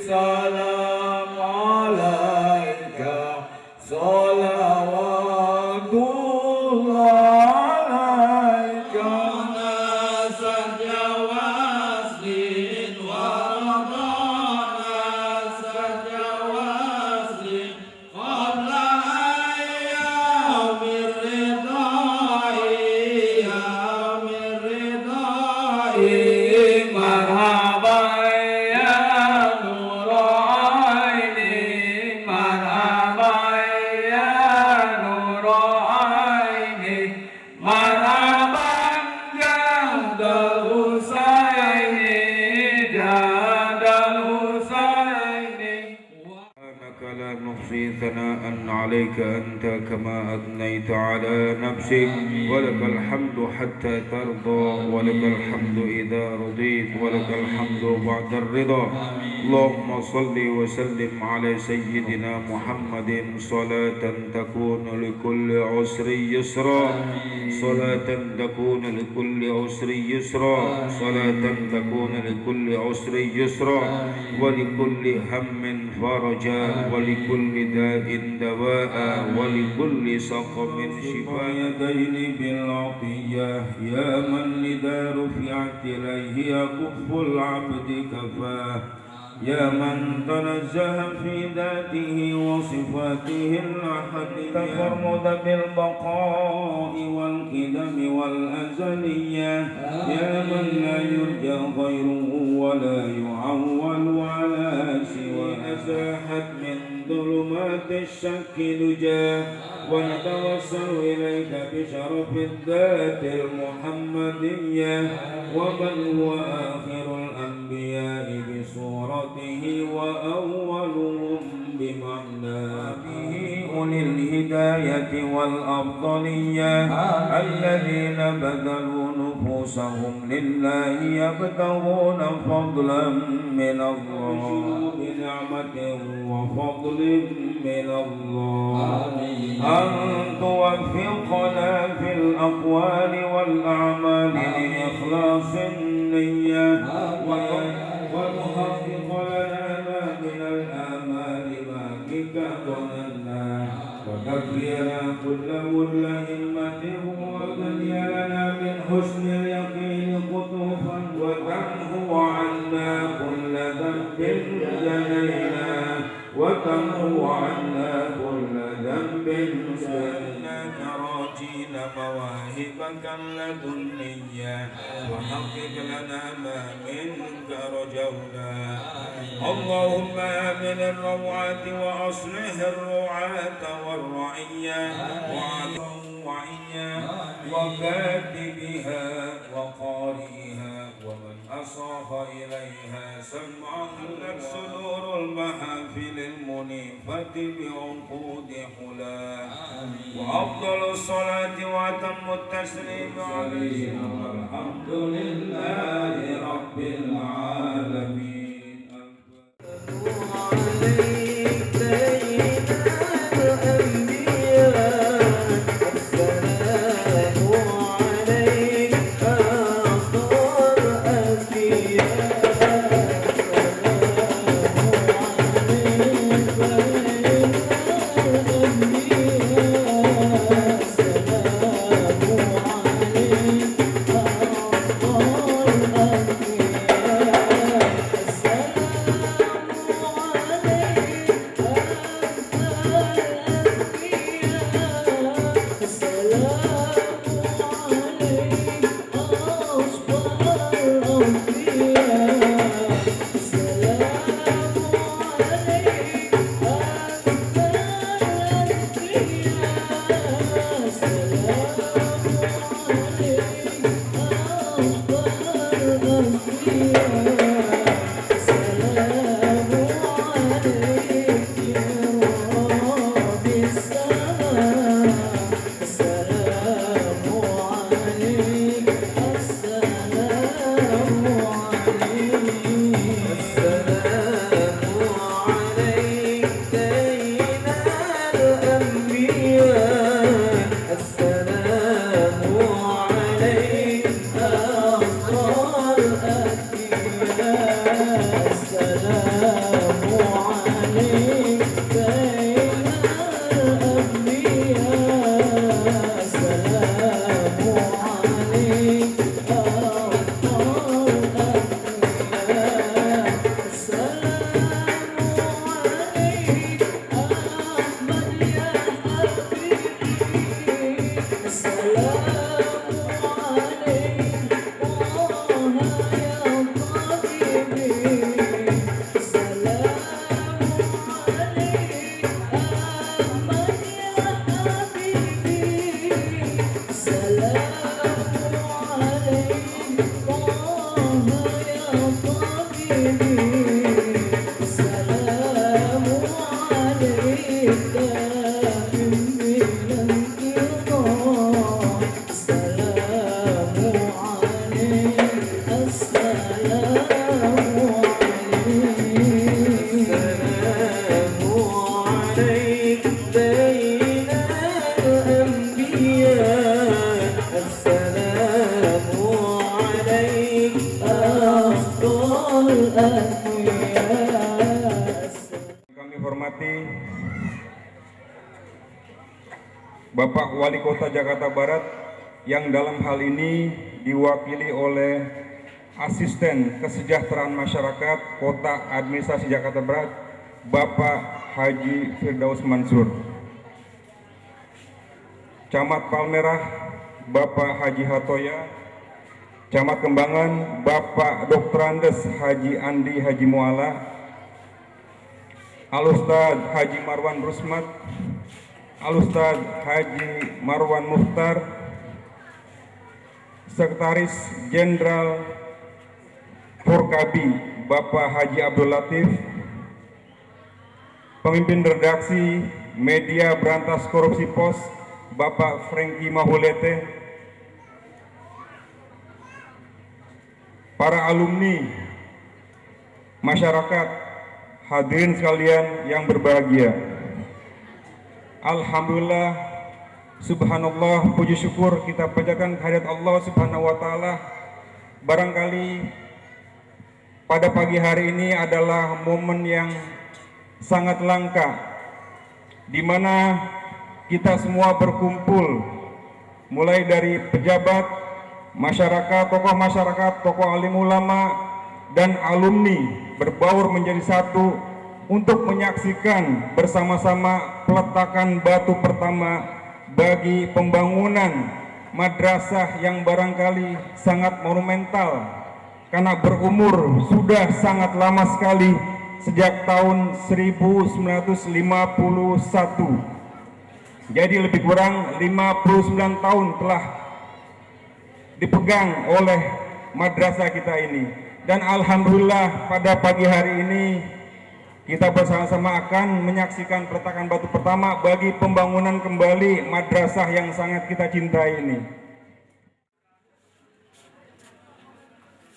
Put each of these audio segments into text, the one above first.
Salam لا نحصي ثناء عليك أنت كما أثنيت على نفسك ولك الحمد حتى ترضى ولك الحمد إذا رضيت ولك الحمد بعد الرضا. اللهم صل وسلم على سيدنا محمد صلاة تكون لكل عسر يسرا صلاة تكون لكل عسر يسرا صلاة تكون لكل عسر يسرا ولكل هم فرجا ولكل داء دواء ولكل سقم شفاء. يدين بالعطية يا من إذا رفعت إليه يكف العبد كفاه يا من تنزه في ذاته وصفاته الأحدية تفرد بالبقاء والقدم والأزلية يا من لا يرجى غيره ولا يعول على سوى أزاحت من ظلمات الشك دجى ونتوسل إليك بشرف الذات المحمدية ومن هو آخر الأنبياء بصورته وأولهم بمعناه أولي الهداية والأفضلية الذين بذلوا نفوسهم لله يبتغون فضلا من الله بنعمة وفضل من الله. أن توفقنا في الأقوال والأعمال لإخلاص النية وتحقق لنا ما من الآمال ما بك ظننا وتكفينا كل همة وتنيا لنا من حسن اليقين قطوفا وتمحو عنا كل ذنب جنينا وتمحو عنا كل ذنب سألناك راجين مواهبك اللدنية وحقق لنا ما منك رجونا. اللهم آمن الروعات وأصلح الرعاة والرعية وكاتبها وقارئها ومن أصاغ إليها سمعا لك صدور المحافل المنيفة بعقود حلا. وأفضل الصلاة وأتم التسليم عليه والحمد لله رب العالمين. hormati Bapak Wali Kota Jakarta Barat yang dalam hal ini diwakili oleh Asisten Kesejahteraan Masyarakat Kota Administrasi Jakarta Barat, Bapak Haji Firdaus Mansur. Camat Palmerah, Bapak Haji Hatoya. Camat Kembangan, Bapak Dr. Andes Haji Andi Haji Muala. Al-Ustadz Haji Marwan Rusmat, Al-Ustadz Haji Marwan Mukhtar, Sekretaris Jenderal Forkabi Bapak Haji Abdul Latif, Pemimpin Redaksi Media Berantas Korupsi Pos Bapak Franky Mahulete, para alumni, masyarakat, hadirin sekalian yang berbahagia. Alhamdulillah, subhanallah, puji syukur kita panjatkan kehadirat Allah Subhanahu wa taala. Barangkali pada pagi hari ini adalah momen yang sangat langka di mana kita semua berkumpul, mulai dari pejabat, masyarakat, tokoh alim ulama dan alumni berbaur menjadi satu untuk menyaksikan bersama-sama peletakan batu pertama bagi pembangunan madrasah yang barangkali sangat monumental karena berumur sudah sangat lama sekali, sejak tahun 1951. Jadi lebih kurang 59 tahun telah dipegang oleh madrasah kita ini. Dan alhamdulillah pada pagi hari ini kita bersama-sama akan menyaksikan peletakan batu pertama bagi pembangunan kembali madrasah yang sangat kita cintai ini.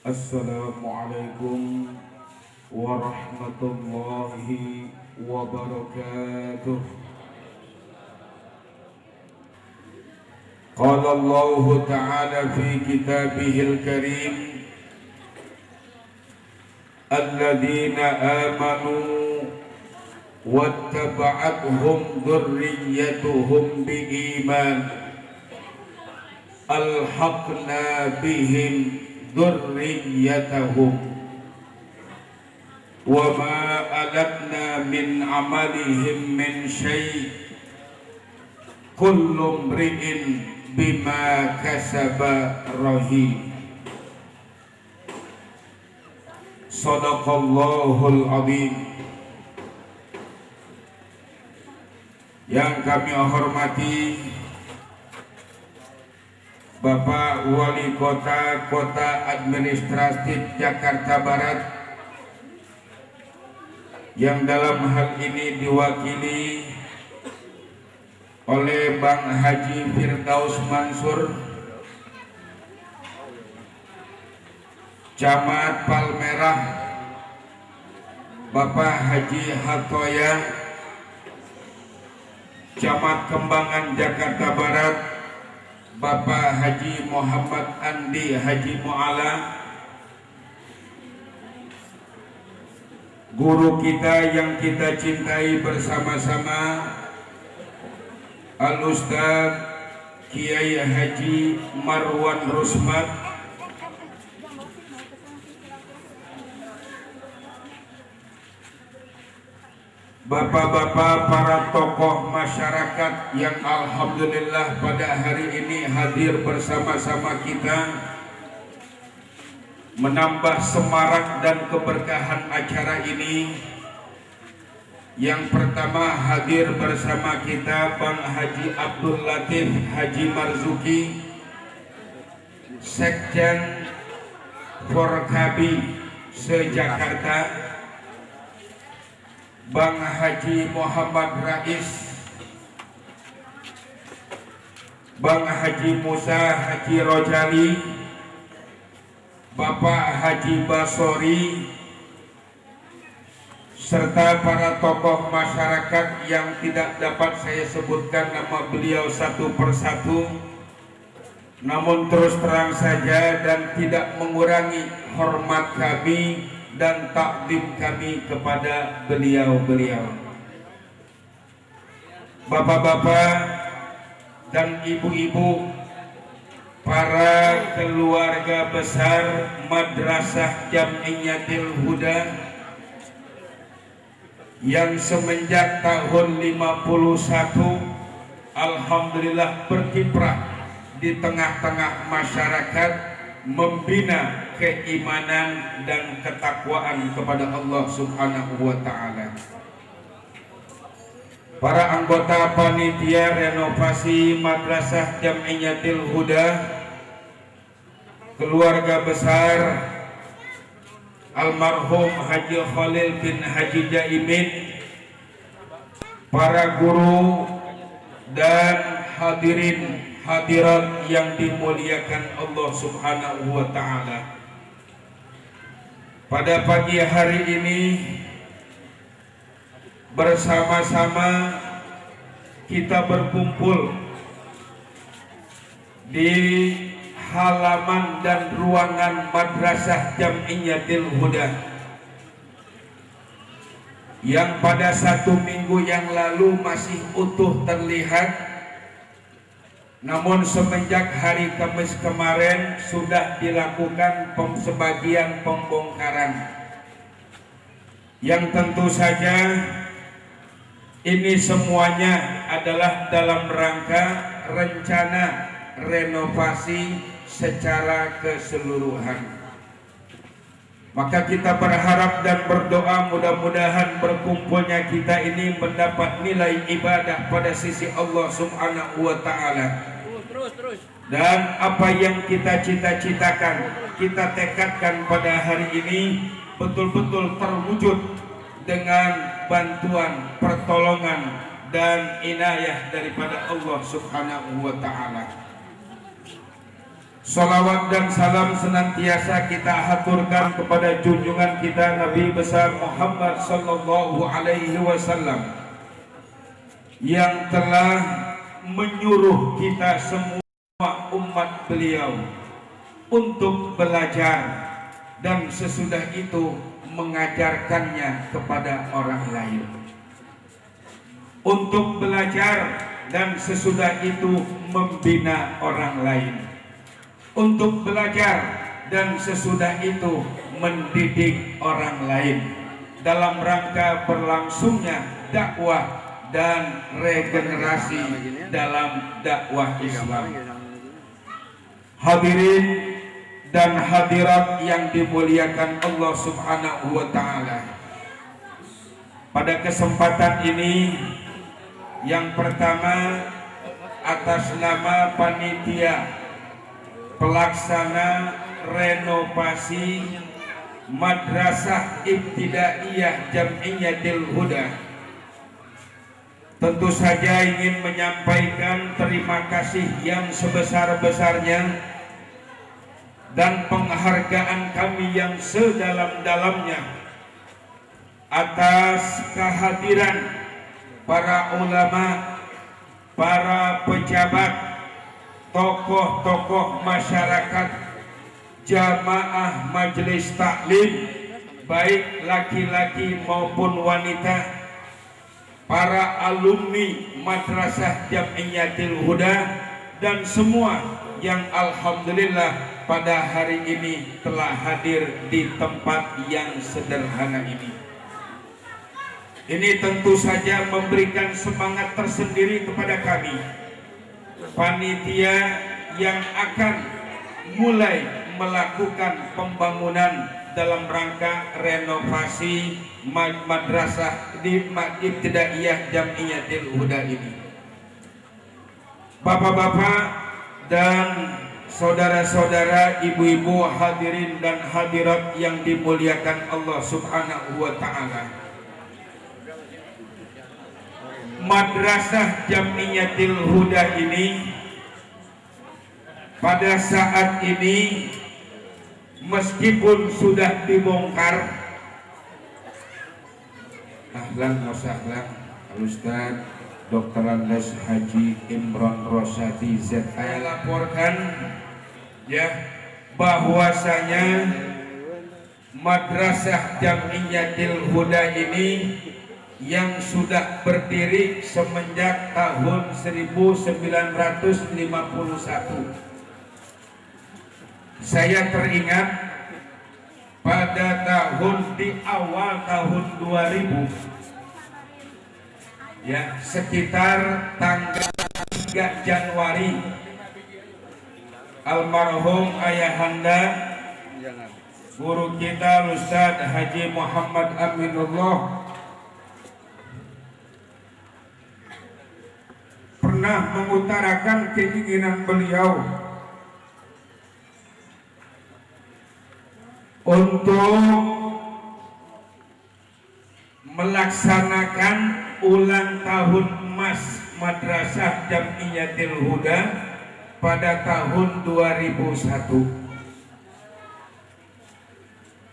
Assalamualaikum warahmatullahi wabarakatuh. Qala Allah Ta'ala fi kitabihil karim, alladzina amanu wattaba'athum dzurriyyatuhum biiman alhaqna bihim dzurriyyatahum wa ma alatna min amalihim min syai' kullu mri'in bima kasaba rahim. Sadaqallahul azim. Yang kami hormati Bapak Wali Kota Administratif Jakarta Barat, yang dalam hal ini diwakili oleh Bang Haji Firdaus Mansur, Camat Palmerah Bapak Haji Hatoya, Camat Kembangan Jakarta Barat Bapak Haji Muhammad Andi Haji Muala, guru kita yang kita cintai bersama-sama Al-Ustadz Kiai Haji Marwan Rusmat, bapak-bapak, para tokoh masyarakat yang alhamdulillah pada hari ini hadir bersama-sama kita menambah semarak dan keberkahan acara ini. Yang pertama hadir bersama kita Bang Haji Abdul Latif Haji Marzuki, Sekjen Forkabi se-Jakarta, Bang Haji Muhammad Rais, Bang Haji Musa Haji Rojali, Bapak Haji Basori, serta para tokoh masyarakat yang tidak dapat saya sebutkan nama beliau satu persatu, namun terus terang saja dan tidak mengurangi hormat kami dan takdim kami kepada beliau-beliau. bapak-bapak dan ibu-ibu, para keluarga besar Madrasah Jam'iyatil Huda yang semenjak tahun 51 alhamdulillah berkiprah di tengah-tengah masyarakat, membina keimanan dan ketakwaan kepada Allah Subhanahu wa taala. Para anggota panitia renovasi Madrasah Jam'iyatil Huda, keluarga besar almarhum Haji Khalil bin Haji Jaimin, para guru dan hadirin hadirat yang dimuliakan Allah Subhanahu wa taala. Pada pagi hari ini bersama-sama kita berkumpul di halaman dan ruangan Madrasah Jam'iyatil Huda yang pada 1 minggu yang lalu masih utuh terlihat, namun semenjak hari Kamis kemarin sudah dilakukan sebagian pembongkaran, yang tentu saja ini semuanya adalah dalam rangka rencana renovasi secara keseluruhan. Maka kita berharap dan berdoa mudah-mudahan berkumpulnya kita ini mendapat nilai ibadah pada sisi Allah Subhanahu wa taala. Dan apa yang kita cita-citakan, kita tekadkan pada hari ini betul-betul terwujud dengan bantuan, pertolongan dan inayah daripada Allah Subhanahu wa taala. Salawat dan salam senantiasa kita haturkan kepada junjungan kita Nabi besar Muhammad sallallahu alaihi wasallam yang telah menyuruh kita semua umat beliau untuk belajar dan sesudah itu mengajarkannya kepada orang lain. Untuk belajar dan sesudah itu membina orang lain. Untuk belajar dan sesudah itu mendidik orang lain dalam rangka berlangsungnya dakwah dan regenerasi dalam dakwah Islam. Hadirin dan hadirat yang dimuliakan Allah Subhanahu wa taala. Pada kesempatan ini yang pertama atas nama panitia pelaksana renovasi Madrasah Ibtidaiyah Jam'iyatil Huda, tentu saja ingin menyampaikan terima kasih yang sebesar-besarnya dan penghargaan kami yang sedalam-dalamnya atas kehadiran para ulama, para pejabat, tokoh-tokoh masyarakat, jamaah majelis taklim, baik laki-laki maupun wanita, para alumni Madrasah Jam'iyatil Huda, dan semua yang alhamdulillah pada hari ini telah hadir di tempat yang sederhana ini. Ini tentu saja memberikan semangat tersendiri kepada kami, panitia yang akan mulai melakukan pembangunan dalam rangka renovasi Madrasah Ibtidaiyah Jam'iyatil Huda ini. Bapak-bapak dan saudara-saudara, ibu-ibu, hadirin dan hadirat yang dimuliakan Allah Subhanahu wa taala. Madrasah Jam'iyatil Huda ini pada saat ini meskipun sudah dibongkar, ahlan wa sahlan Ustaz Dr. Andes Haji Imron Rosyadi Z. Saya laporkan ya bahwasanya Madrasah Jam'iyatil Huda ini yang sudah berdiri semenjak tahun 1951. Saya teringat pada di awal tahun 2000, ya, sekitar tanggal 3 Januari, almarhum ayahanda guru kita Ustadz Haji Muhammad Aminullah pernah mengutarakan keinginan beliau untuk melaksanakan ulang tahun emas Madrasah Jamiyatil Huda pada tahun 2001.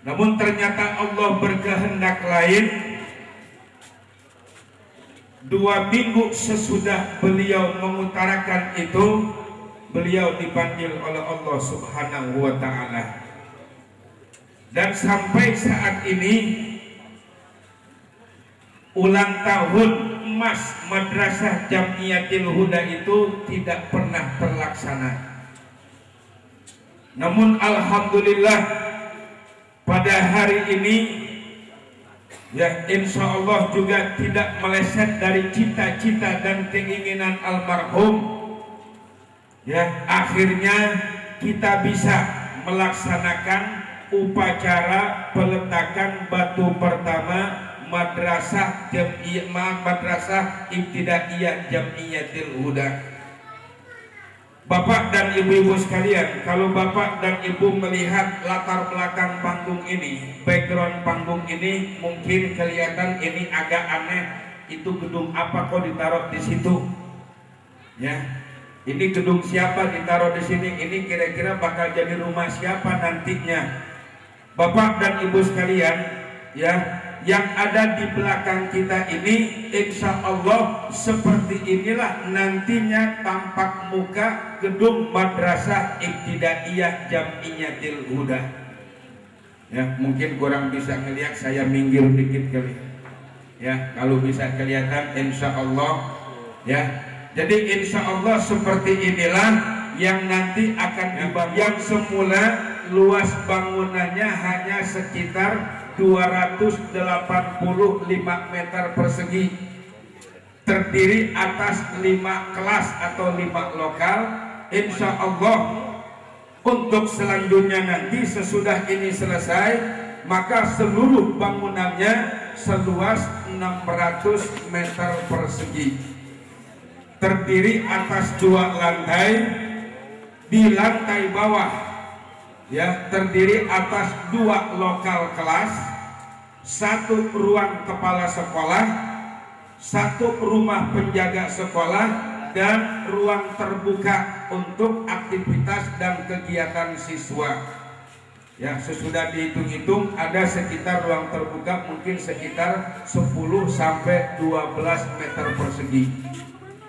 Namun ternyata Allah berkehendak lain. 2 minggu sesudah beliau mengutarakan itu, beliau dipanggil oleh Allah Subhanahu wa Ta'ala. Dan sampai saat ini ulang tahun emas Madrasah Jamiyatil Huda itu tidak pernah terlaksana. Namun alhamdulillah pada hari ini, ya, insya Allah juga tidak meleset dari cita-cita dan keinginan almarhum. Ya, akhirnya kita bisa melaksanakan upacara peletakan batu pertama Madrasah Ibtidaiyah Jamiyatil Huda. Bapak dan ibu-ibu sekalian, kalau bapak dan ibu melihat latar belakang panggung ini, background panggung ini, mungkin kelihatan ini agak aneh. Itu gedung apa kok ditaruh di situ? Ya, ini gedung siapa ditaruh di sini? Ini kira-kira bakal jadi rumah siapa nantinya? Bapak dan ibu sekalian, ya, yang ada di belakang kita ini, insya Allah seperti inilah nantinya tampak muka gedung Madrasah Ibtidaiyah Jamiyatil Huda. Ya, mungkin kurang bisa ngelihat, saya minggir dikit kali. Ya, kalau bisa kelihatan, insya Allah, ya. Jadi insya Allah seperti inilah yang nanti akan dibangun. Yang semula luas bangunannya hanya sekitar 285 meter persegi, terdiri atas 5 kelas atau 5 lokal. Insya Allah untuk selanjutnya nanti sesudah ini selesai, maka seluruh bangunannya seluas 600 meter persegi, terdiri atas 2 lantai. Di lantai bawah, ya, terdiri atas 2 lokal kelas, 1 ruang kepala sekolah, 1 rumah penjaga sekolah, dan ruang terbuka untuk aktivitas dan kegiatan siswa. Ya, sesudah dihitung-hitung ada sekitar ruang terbuka mungkin sekitar 10 sampai 12 meter persegi.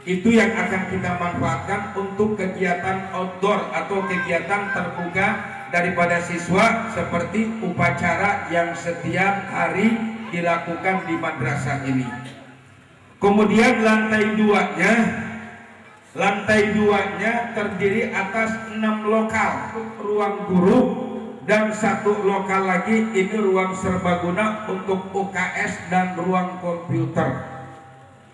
Itu yang akan kita manfaatkan untuk kegiatan outdoor atau kegiatan terbuka daripada siswa, seperti upacara yang setiap hari dilakukan di madrasah ini. Kemudian lantai duanya terdiri atas 6 lokal ruang guru dan 1 lokal lagi ini ruang serbaguna untuk UKS dan ruang komputer.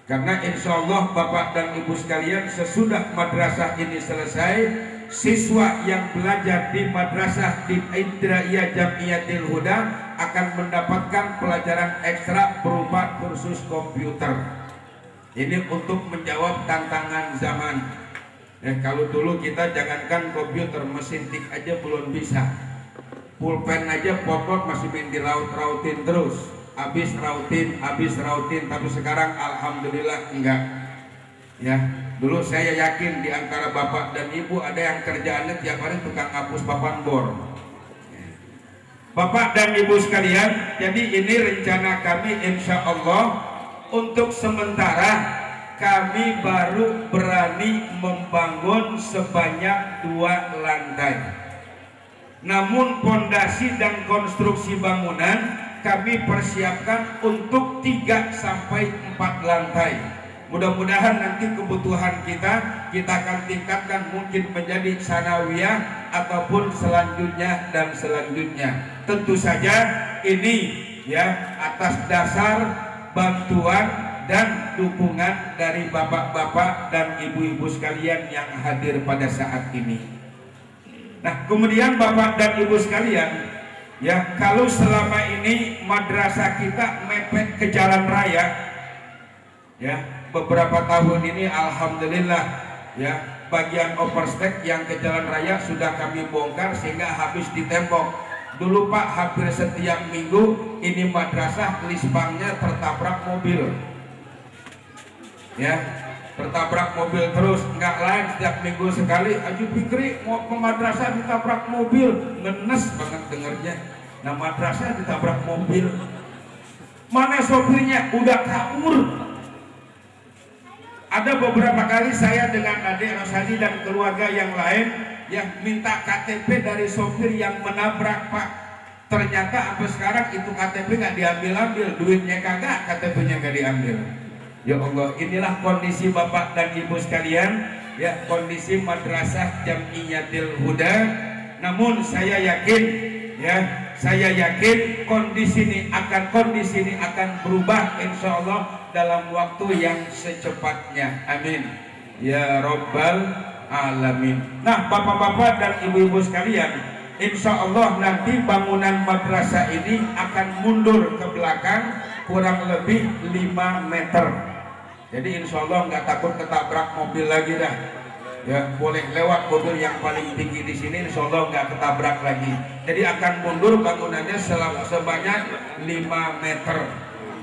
Karena insya Allah Bapak dan Ibu sekalian, sesudah madrasah ini selesai, siswa yang belajar di Madrasah Ibtidaiyah Jamiyatil Huda akan mendapatkan pelajaran ekstra berupa kursus komputer. Ini untuk menjawab tantangan zaman. Ya, kalau dulu kita jangankan komputer, mesin tik aja belum bisa, pulpen aja potong masih main di raut-rautin terus. Habis rautin, tapi sekarang alhamdulillah enggak. Ya, dulu saya yakin di antara bapak dan ibu ada yang kerjaannya tiap hari tukang hapus papan bor. Bapak dan ibu sekalian, jadi ini rencana kami insya Allah untuk sementara kami baru berani membangun sebanyak 2 lantai. Namun pondasi dan konstruksi bangunan kami persiapkan untuk 3 sampai 4 lantai. Mudah-mudahan nanti kebutuhan kita akan tingkatkan mungkin menjadi sanawiyah ataupun selanjutnya dan selanjutnya. Tentu saja ini ya atas dasar bantuan dan dukungan dari bapak-bapak dan ibu-ibu sekalian yang hadir pada saat ini. Nah, kemudian bapak dan ibu sekalian, ya kalau selama ini madrasah kita mepet ke jalan raya, ya beberapa tahun ini alhamdulillah ya bagian overstep yang ke jalan raya sudah kami bongkar sehingga habis ditembok. Dulu Pak hampir setiap minggu ini madrasah lispangnya tertabrak mobil, ya tertabrak mobil terus, nggak lain setiap minggu sekali. Aju Fikri mau ke madrasah ditabrak mobil, ngenes banget dengernya. Nah madrasah ditabrak mobil, mana sopirnya udah kabur. Ada beberapa kali saya dengan adik Rosadi dan keluarga yang lain yang minta KTP dari sopir yang menabrak Pak. Ternyata sampai sekarang itu KTP nggak diambil-ambil, duitnya kagak, KTP-nya nggak diambil. Ya Allah, inilah kondisi bapak dan ibu sekalian, ya kondisi madrasah Jam'iyatul Huda. Namun saya yakin, ya saya yakin kondisi ini akan berubah insya Allah dalam waktu yang secepatnya. Amin ya Rabbal Alamin. Nah bapak-bapak dan ibu-ibu sekalian, insya Allah nanti bangunan madrasah ini akan mundur ke belakang kurang lebih 5 meter. Jadi insya Allah nggak takut ketabrak mobil lagi dah. Ya boleh lewat mobil yang paling tinggi di sini, insya Allah nggak ketabrak lagi. Jadi akan mundur bangunannya sebanyak 5 meter.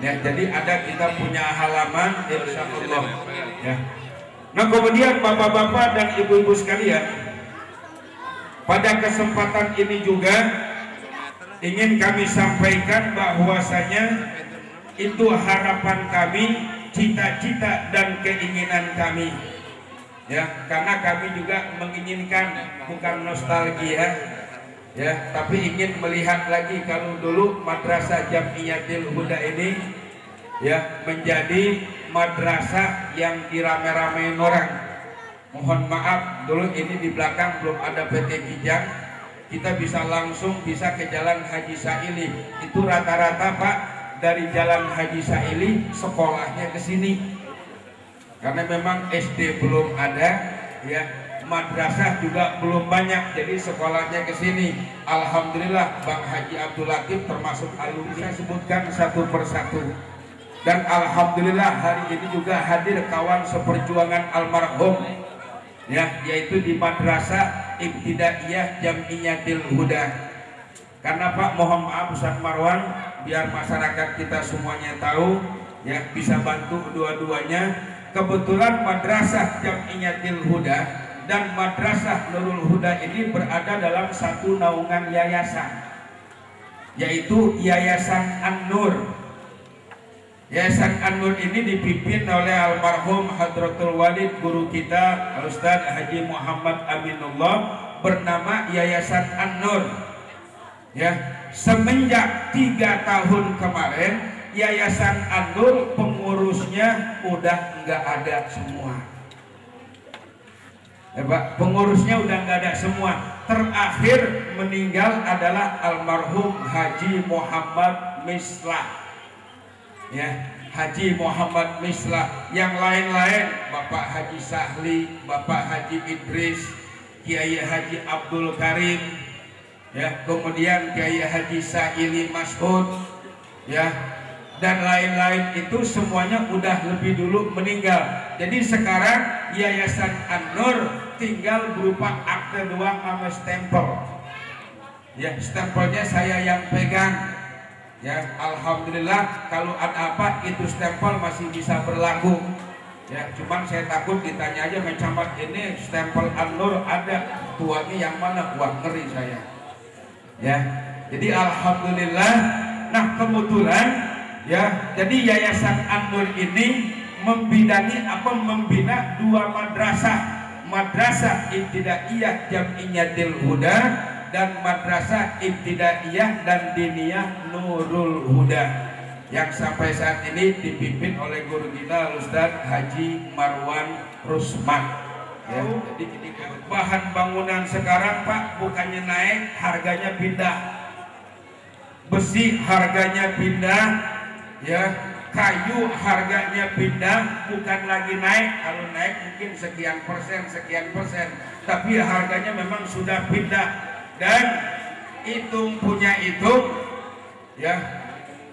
Ya, jadi ada kita punya halaman insya Allah. Ya. Nah kemudian bapak-bapak dan ibu-ibu sekalian, pada kesempatan ini juga ingin kami sampaikan bahwasanya itu harapan kami, cita-cita dan keinginan kami. Ya, karena kami juga menginginkan bukan nostalgia, ya, tapi ingin melihat lagi kalau dulu madrasah Jam'iyatul Huda ini ya menjadi madrasah yang dirame-ramein orang. Mohon maaf, dulu ini di belakang belum ada PT Kijang, kita bisa langsung ke Jalan Haji Saili. Itu rata-rata Pak dari Jalan Haji Saili sekolahnya ke sini. Karena memang SD belum ada, ya madrasah juga belum banyak, jadi sekolahnya ke sini. Alhamdulillah Bang Haji Abdul Latif termasuk alumni, saya sebutkan satu persatu. Dan alhamdulillah hari ini juga hadir kawan seperjuangan almarhum, ya yaitu di Madrasah Ibtidaiyah Jam'iyatul Huda. Karena Pak mohon maaf Ustaz Marwan, biar masyarakat kita semuanya tahu, ya bisa bantu dua-duanya. Kebetulan Madrasah Jam'iyatul Huda dan Madrasah Nurul Huda ini berada dalam satu naungan yayasan, yaitu Yayasan An-Nur. Yayasan An-Nur ini dipimpin oleh almarhum Hadratul Walid guru kita Ustaz Haji Muhammad Aminullah, bernama Yayasan An-Nur. Ya, semenjak 3 tahun kemarin Yayasan An-Nur pengurusnya udah nggak ada semua. Ya, Pak, pengurusnya udah nggak ada semua. Terakhir meninggal adalah almarhum Haji Muhammad Mislah. Ya, Haji Muhammad Mislah. Yang lain-lain Bapak Haji Sahli, Bapak Haji Idris, Kiai Haji Abdul Karim, ya, kemudian Kiai Haji Saili Mas'ud, ya, dan lain-lain itu semuanya udah lebih dulu meninggal. Jadi sekarang Yayasan An-Nur tinggal berupa akte doang sama stempel. Ya, stempelnya saya yang pegang. Ya, alhamdulillah kalau ada apa itu stempel masih bisa berlaku. Ya, cuman saya takut ditanya aja mencamat ini stempel An-Nur ada, tuanya yang mana? Wah, ngeri saya. Ya, jadi alhamdulillah. Nah, kebetulan ya, jadi Yayasan An-Nur ini membina 2 madrasah, Madrasah Ibtidaiyah Jam'iyatul Huda dan Madrasah Ibtidaiyah dan Diniyah Nurul Huda yang sampai saat ini dipimpin oleh guru kita Ustadz Haji Marwan Rusman. Ya, jadi ini bahan bangunan sekarang Pak bukannya naik, harganya pindah. Besi harganya pindah, ya, kayu harganya pindah, bukan lagi naik. Kalau naik mungkin sekian persen, tapi harganya memang sudah pindah. Dan hitung punya hitung, ya,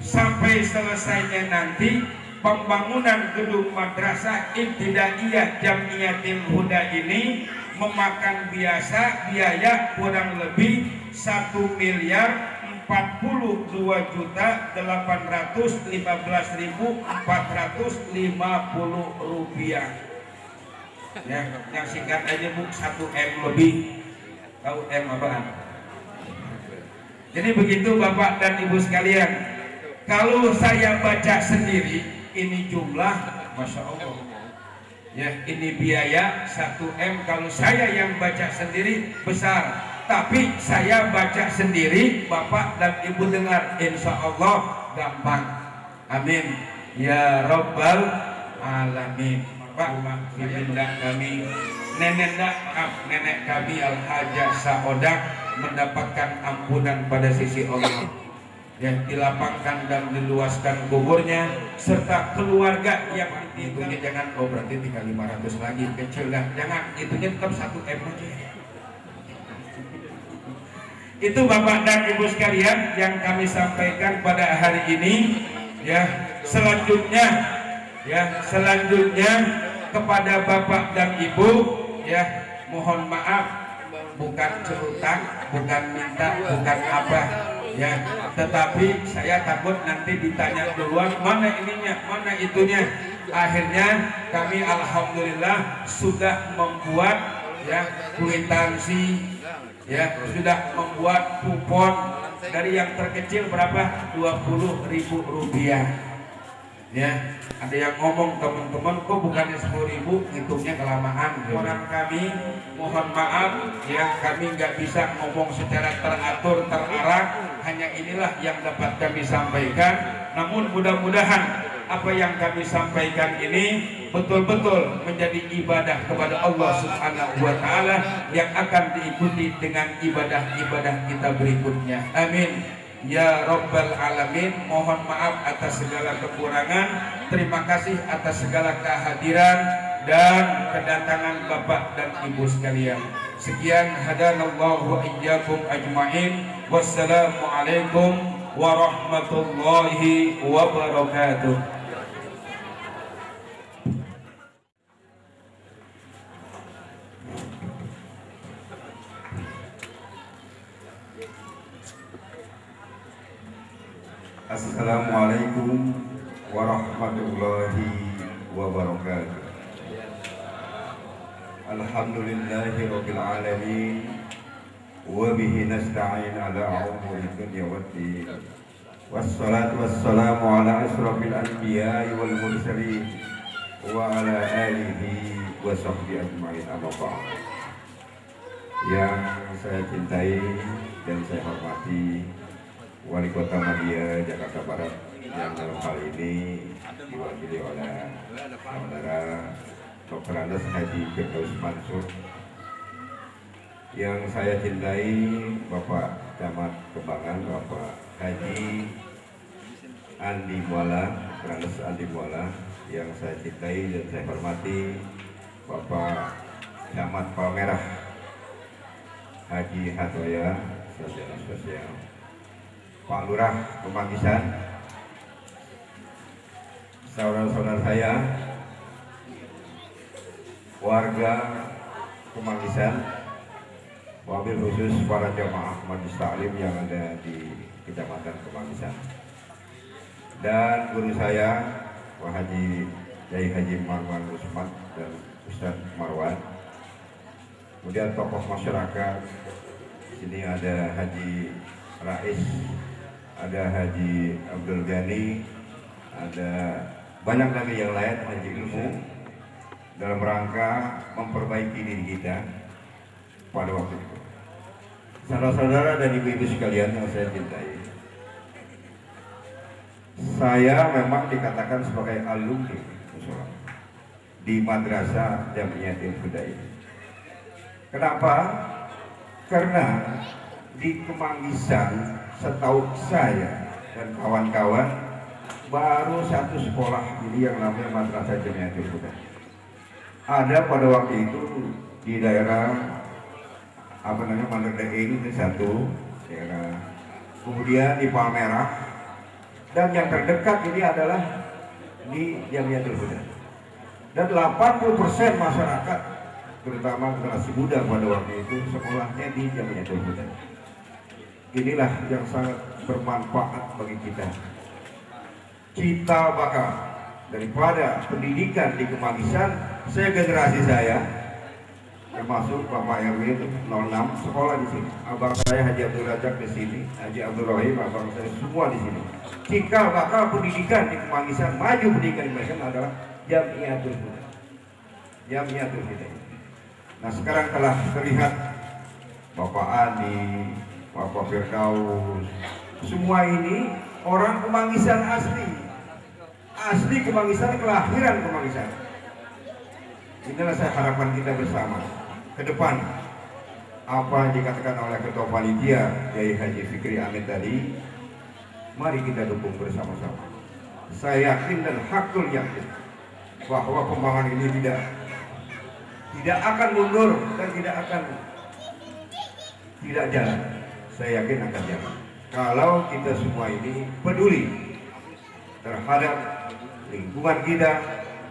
sampai selesainya nanti pembangunan gedung Madrasah Ibtidaiyah Jamiatil Huda ini memakan biaya kurang lebih 1.815.450 rupiah. Ya, yang singkat aja Bu, 1 M lebih. Tahu M apaan? Jadi begitu Bapak dan Ibu sekalian. Kalau saya baca sendiri, ini jumlah, Masya Allah. Ya, ini biaya 1 M. Kalau saya yang baca sendiri besar, tapi saya baca sendiri, Bapak dan Ibu dengar, insya Allah gampang. Amin ya Rabbal Alamin. Pak, ibunda kami, nenek kami Al-Hajah Saodak mendapatkan ampunan pada sisi Allah. Ya, dilapangkan dan diluaskan kuburnya serta keluarga yang hitungnya jangan, oh berarti tinggal 500 lagi, kecil dah, jangan, hitungnya tetap 1 M aja. Itu Bapak dan Ibu sekalian yang kami sampaikan pada hari ini. Ya, selanjutnya kepada Bapak dan Ibu, ya, mohon maaf, bukan cerutang, bukan minta, bukan apa, ya, tetapi saya takut nanti ditanya duluan mana ininya, mana itunya. Akhirnya kami alhamdulillah sudah membuat, ya, kwitansi, ya, sudah membuat kupon dari yang terkecil berapa, 20.000 rupiah. Ya, ada yang ngomong teman-teman kok bukannya 10.000, hitungnya kelamaan. Orang kami mohon maaf, ya, kami nggak bisa ngomong secara teratur terarah. Hanya inilah yang dapat kami sampaikan. Namun mudah-mudahan apa yang kami sampaikan ini betul-betul menjadi ibadah kepada Allah Subhanahu wa Ta'ala yang akan diikuti dengan ibadah-ibadah kita berikutnya. Amin ya Rabbal Alamin. Mohon maaf atas segala kekurangan. Terima kasih atas segala kehadiran dan kedatangan Bapak dan Ibu sekalian. Sekian, hadanallahu wa iyyakum ajmain. Wassalamualaikum warahmatullahi wabarakatuh. Assalamualaikum warahmatullahi wabarakatuh. Alhamdulillahi rabbil alamin, wa bihi nasta'in ala umuri dunya waddin. Wassalatu wassalamu ala asrafil anbiya'i wal mursalin wa ala alihi wa sahbihi ajma'in, amma ba'd. Yang saya cintai dan saya hormati Wali Kota Madia Jakarta Barat yang dalam hal ini diwakili oleh Saudara Dr. Andes Haji Firdaus Mansur, yang saya cintai Bapak Camat Kembangan, Bapak Haji Andi Muala, Dr. Andes Andi Muala, yang saya cintai dan saya hormati Bapak Camat Palmerah Haji Hatoya, Sarjana Sosial, Pak Lurah Kemanggisan, saudara-saudara saya, warga Kemanggisan, wabil khusus para jamaah majelis taklim yang ada di Kecamatan Kemanggisan, dan guru saya Pak Haji Marwan Rusman dan Ustadz Marwan. Kemudian tokoh masyarakat, di sini ada Haji Rais, ada Haji Abdul Ghani, ada banyak lagi yang lain, Haji Ilmu, dalam rangka memperbaiki diri kita pada waktu itu. saudara-saudara dan ibu-ibu sekalian yang saya cintai, saya memang dikatakan sebagai alumni musola di Madrasah Jamiatul Hudayyah. Kenapa? Karena di Kemanggisan setahu saya dan kawan-kawan baru satu sekolah ini yang namanya Madrasah Jamiatul Hudayyah. Ada pada waktu itu di daerah Mandadaing itu satu daerah, kemudian di Palmerah, dan yang terdekat ini adalah di Jamiatul Hudayyah. Dan 80% masyarakat, terutama generasi muda pada waktu itu, sekolahnya di Jamiatul Hudayyah. Inilah yang sangat bermanfaat bagi kita. Cita bakal daripada pendidikan di Kemanggisan, generasi saya, termasuk Bapak RW 06 sekolah di sini. Abang saya Haji Abdul Razak di sini, Haji Abdul Rahim, abang saya semua di sini. Cikal bakal pendidikan di Kemanggisan, maju pendidikan di Kemanggisan adalah Jamiatul Hudayyah. Jamiatul Hudayyah. Nah sekarang telah terlihat Bapak Ani, Bapak Firdaus, semua ini orang Kemanggisan asli Kemanggisan, kelahiran Kemanggisan. Inilah saya harapkan kita bersama ke depan. Apa yang dikatakan oleh Ketua Panitia Kiai Haji Fikri Amin tadi, mari kita dukung bersama-sama. Saya yakin dan hakul yakin bahwa pembangunan ini tidak akan mundur dan tidak jalan. Saya yakin akan jalan kalau kita semua ini peduli terhadap lingkungan kita,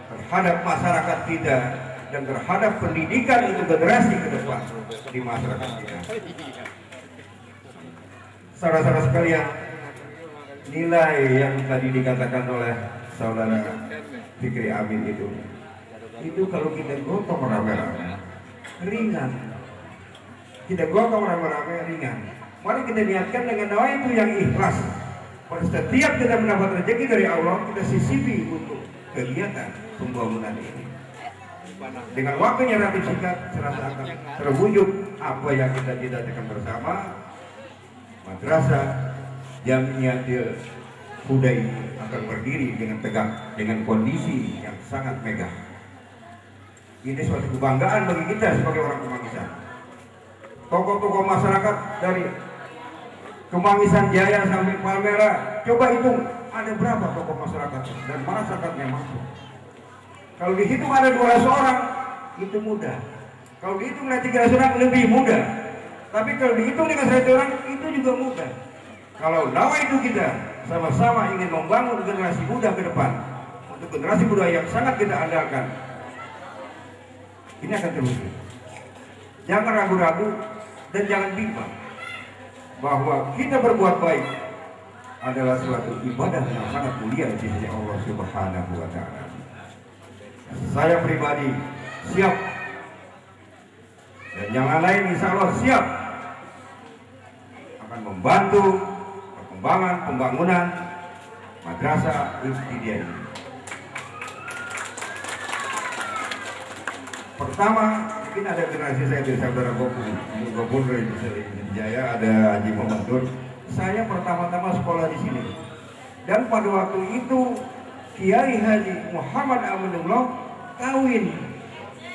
terhadap masyarakat kita, dan terhadap pendidikan untuk generasi ke depan di masyarakat kita. Saudara-saudara sekalian, nilai yang tadi dikatakan oleh saudara Fikri Amin itu kalau kita gotong rame-rame ringan. Kita gotong rame-rame ringan. Mari kita niatkan dengan doa itu yang ikhlas. Pada setiap kita mendapat rezeki dari Allah, kita sisipi untuk kegiatan pembangunan ini. Dengan waktunya relatif singkat, serasa akan terwujud apa yang kita cita-citakan bersama. Madrasah Jamiatul Hudayyah akan berdiri dengan tegak, dengan kondisi yang sangat megah. Ini suatu kebanggaan bagi kita sebagai orang Kemanggisan. Tokoh-tokoh masyarakat dari Kemanggisan Jaya sampai Palmerah, coba hitung ada berapa tokoh masyarakat dan masyarakatnya masuk. Kalau dihitung ada 200 orang, itu mudah. Kalau dihitung ada 300 orang, lebih mudah. Tapi kalau dihitung dengan 100 orang, itu juga mudah. Kalau nawa itu kita sama-sama ingin membangun generasi muda ke depan, untuk generasi muda yang sangat kita andalkan, ini akan terwujud. Jangan ragu-ragu dan jangan bimbang bahwa kita berbuat baik adalah suatu ibadah yang sangat mulia di sisi Allah Subhanahu wa Ta'ala. Saya pribadi siap, dan yang lain insya Allah siap akan membantu perkembangan pembangunan Madrasah Ibtidaiyah ini. Pertama, mungkin ada generasi saya dari saudara Gopur dari Jaya, ada Haji Muhammad Nur. Saya pertama-tama sekolah di sini. Dan pada waktu itu Kiai Haji Muhammad Aminullah kawin.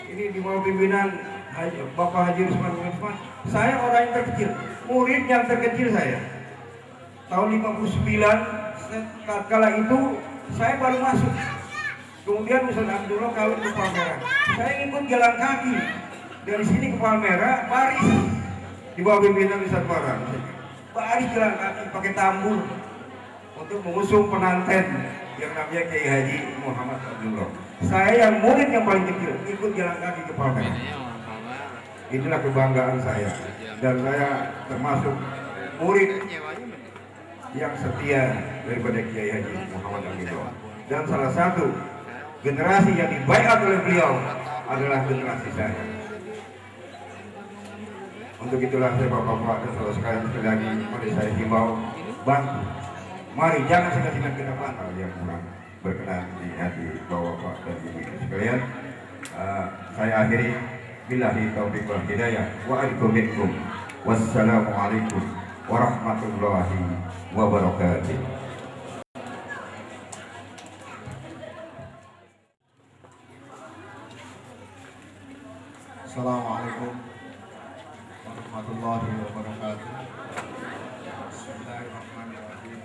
Ini di bawah pimpinan Bapak Haji Usman. Saya orang yang terkecil, murid yang terkecil saya. Tahun 59, kala itu saya baru masuk. Kemudian Ustaz Abdullah kawin ke Palmerah. Saya ikut jalan kaki dari sini ke Palmerah, baris di bawah pimpinan Ustaz Farah. Baris jalan kaki pakai tambur untuk mengusung pengantin yang namanya Kiai Haji Muhammad Abdullah. Saya yang murid yang paling kecil ikut jalan kaki ke Palmerah. Inilah kebanggaan saya, dan saya termasuk murid yang setia daripada Kiai Haji Muhammad Abdullah. Dan salah satu generasi yang dibaiat oleh beliau adalah generasi saya. Untuk itulah saya bapak-bapak dan saudara sekalian sekali lagi mari saya himbau bantu. Mari jangan singkat-singkat ke depan hal yang kurang berkenan di hati bapak-bapak dan ibu-ibu sekalian. Saya akhiri billahi taufiq wal hidayah wa alaikum. Wassalamualaikum warahmatullahi wabarakatuh. Assalamualaikum warahmatullahi wabarakatuh. Bismillahirrahmanirrahim.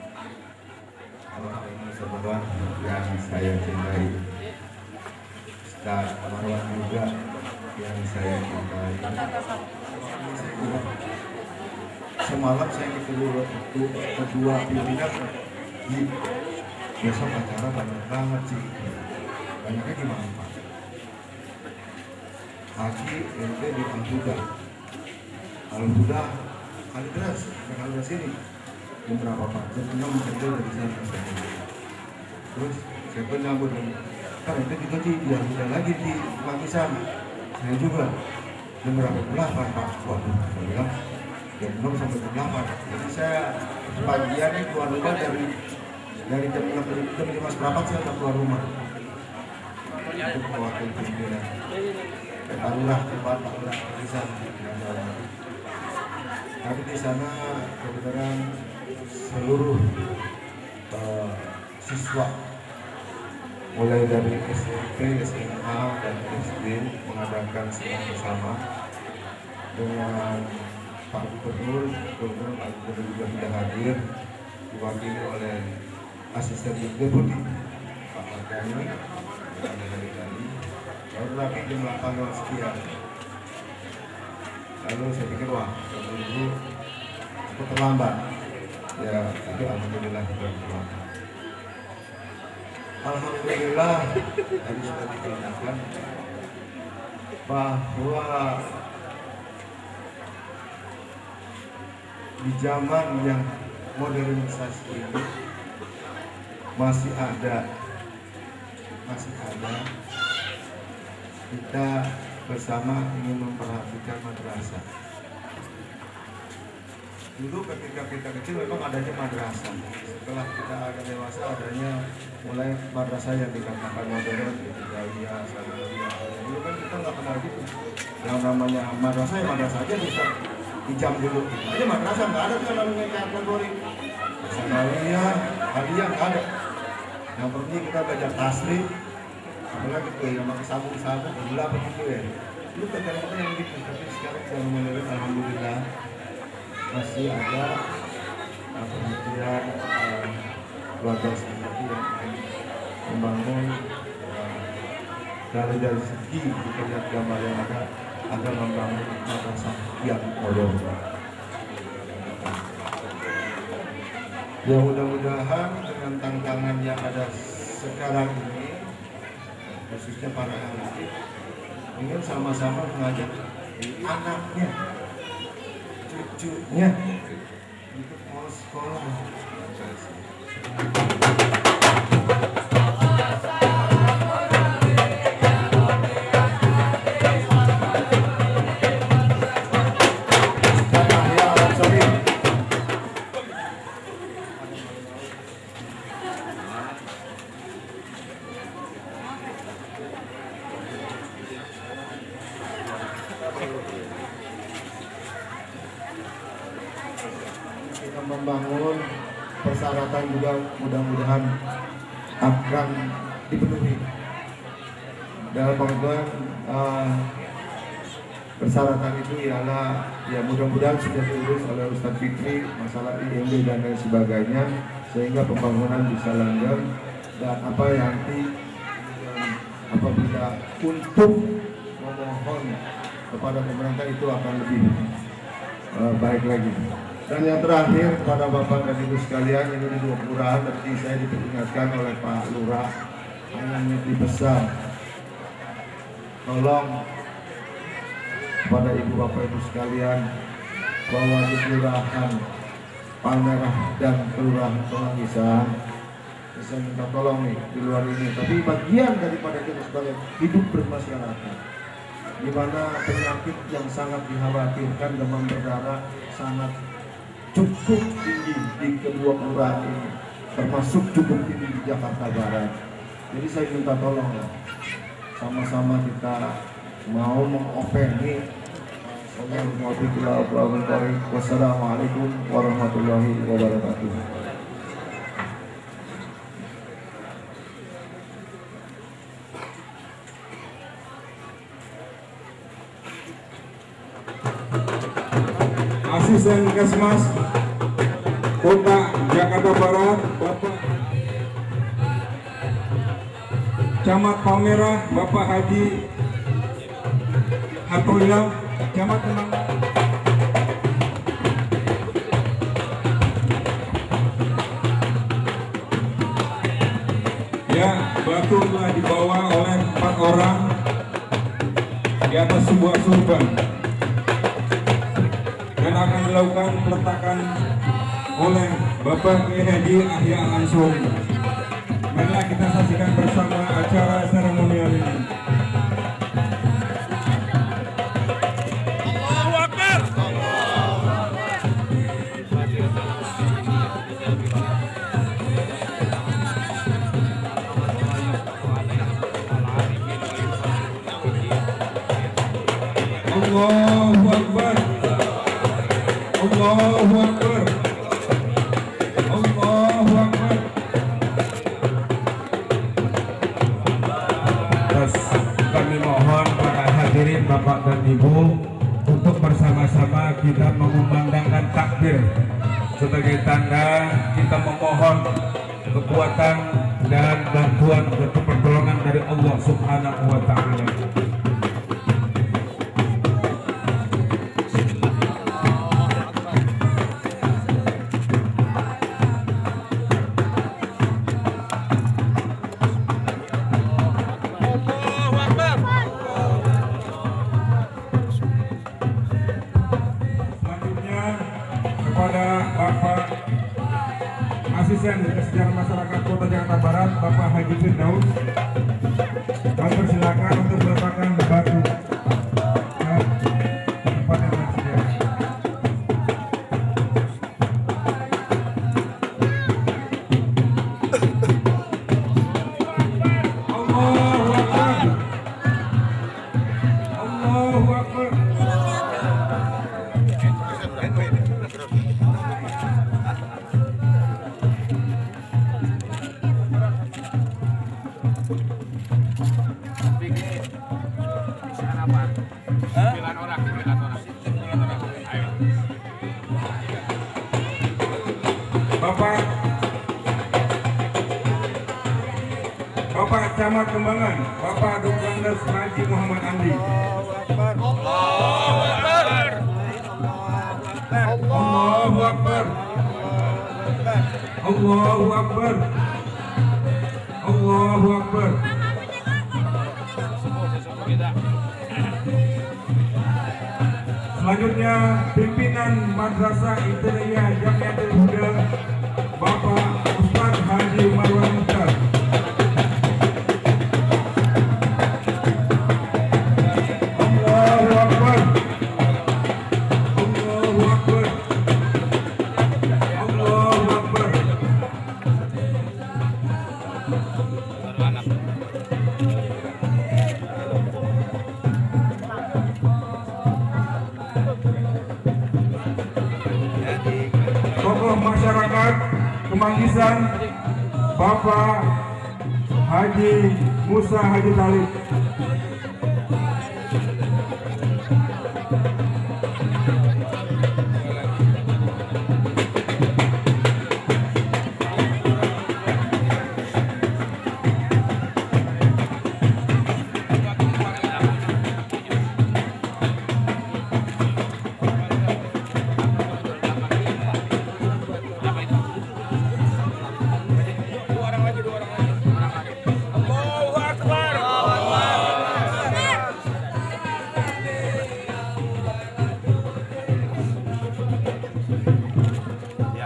Alhamdulillah yang saya cintai, Ustaz Marwan juga yang saya cintai. Semalam saya kedua pimpinan di besok acara banyak banget sih. Banyaknya gimana Pak? Haji ente di Al-Huda. Al-Huda Kalideres, ke Kalideres ini. Jam berapa Pak? Jam 6 kerja dari sana. Terus saya pun nyambut dan kan ente juga di Al-Huda lagi di Mangisan. Saya juga. Jam berapa? 8 Pak. Waduh, saya bilang jam 6 sampai jam 8. Jadi saya sebagian ini keluar rumah dari jam 5 berapa saya udah keluar rumah. Untuk mewakili pimpinan. Taruhlah tempat taruhlah di sana. Tapi di sana kebetulan seluruh siswa mulai dari SMP, SMA dan SD mengadakan siang bersama dengan Pak Gubernur. Kebetulan Pak Gubernur juga sudah hadir, diwakili oleh Asisten Deputi Pak Mardani dari tadi. Baru lagi jumlah tanggal sekian. Lalu saya pikir wah, dulu aku terlambat. Ya, itu alhamdulillah juga terlambat. Alhamdulillah tadi sudah dikatakan bahwa di zaman yang modernisasi ini masih ada kita bersama ingin memperhatikan madrasah. Dulu ketika kita kecil memang adanya madrasah. Setelah kita agak dewasa adanya mulai madrasah yang dikatakan modern, Ibtidaiyah, Sanawiyah. Dulu kan kita nggak kenal gitu. Yang namanya madrasah ya madrasah aja bisa di jam dulu. Aja madrasah nggak ada tuh namanya kategori Sanawiyah, Aliyah nggak ada. Yang penting kita belajar tasrif. Apalagi tuh yang pakai sabun gula begitu ya. Dulu kadang-kadang yang gitu, tapi sekarang sudah menurut alhamdulillah masih ada perhatian keluarga sendiri yang membangun dari segi kita lihat gambar yang ada agar membangun madrasah yang modern. Ya mudah-mudahan dengan tantangan yang ada sekarang ini, khususnya para anak ingin sama-sama mengajak anaknya, cucunya untuk mau sekolah. Kita membangun persyaratan juga mudah-mudahan akan dipenuhi. Dalam pengertian persyaratan itu ialah ya mudah-mudahan sudah diurus oleh Ustadz Fikri masalah IMB dan lain sebagainya sehingga pembangunan bisa langgeng dan apa yang nanti apabila untuk memohon kepada pemerintah itu akan lebih baik lagi. Dan yang terakhir kepada Bapak dan Ibu sekalian, ini di dua kelurahan tadi saya diperingatkan oleh Pak Lurah dengan mimpi besar. Tolong kepada Ibu Bapak Ibu sekalian bahwa di kelurahan Palmerah dan kelurahan Pelangisan, saya minta tolong nih di luar ini, tapi bagian daripada kita sebagai hidup bermasyarakat, di mana penyakit yang sangat dikhawatirkan demam berdarah sangat cukup tinggi di kedua kelurahan ini, termasuk cukup tinggi di Jakarta Barat. Jadi saya minta tolong sama-sama kita mau mengopeni Wassalamualaikum warahmatullahi wabarakatuh. Asisten Kesmas Kota Jakarta Barat, Bapak Camat Palmerah, Bapak Haji Hatoya, Camat Kemang. Ya, batu telah dibawa oleh 4 orang di atas sebuah surban dan akan dilakukan peletakan oleh Bapak Kiai Haji Ahya Al-Ansori. Marilah kita saksikan bersama acara seremonial ini. Allahu Akbar. Allahu Akbar. Allahu Akbar. Allahu Akbar. Terus kami mohon para hadirin Bapak dan Ibu untuk bersama-sama kita mengumandangkan takbir sebagai tanda kita memohon kekuatan dan bantuan untuk pertolongan dari Allah Subhanahu wa taala. Selanjutnya kepada Bapak Asisten Kesejahteraan Masyarakat Kota Jakarta Barat, Bapak Haji Firdaus, kami persilakan untuk meletakkan batu ke tempat yang tersedia. Allahu Akbar. Allahu Akbar. Bapak Camat Kembangan, Bapak Duklandes Haji Muhammad Andi. Allahu Akbar. Allahu Akbar. Allahu Akbar. Allahu Akbar. Selanjutnya pimpinan Madrasah Ibtidaiyah Jamiatul Huda, Bapak Ustaz Haji Marwan Mukhtar. Allahu Akbar. Allahu Akbar. Allahu Akbar. Tokoh masyarakat Kemanggisan, Bapak Haji Musa Haji Talib.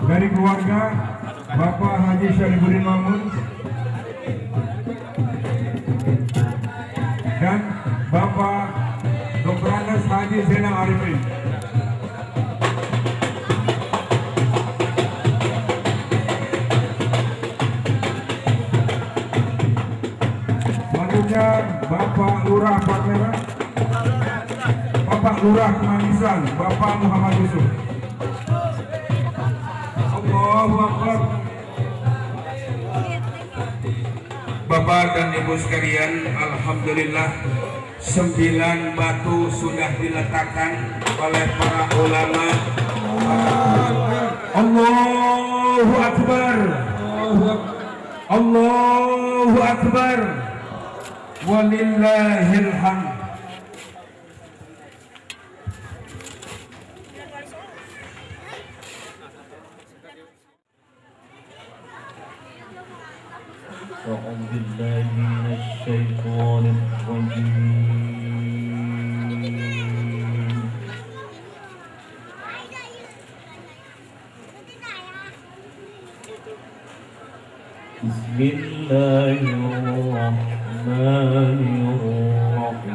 Dari keluarga Bapak Haji Syarifudin Mamun dan Bapak Dr. Anas Haji Zainal Arifin. Selanjutnya Bapak Lurah Palmerah, Bapak Bapak Lurah Kemanisan, Bapak Muhammad Yusuf. Allahu Akbar. Bapak dan Ibu sekalian, alhamdulillah 9 batu sudah diletakkan oleh para ulama. Allahu Akbar. Allahu Akbar. Walillahil hamd. أعوذ بالله من الشيطان الرجيم بسم الله الرحمن الرحيم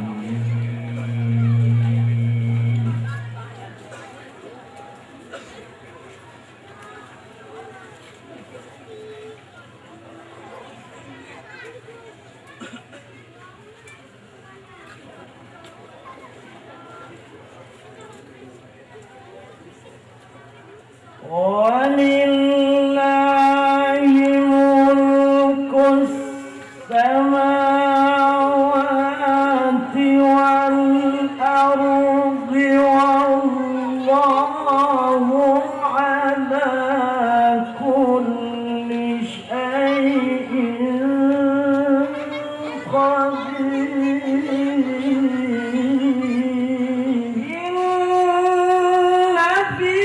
ولله ملك السماوات والأرض والله على كل شيء قدير إن في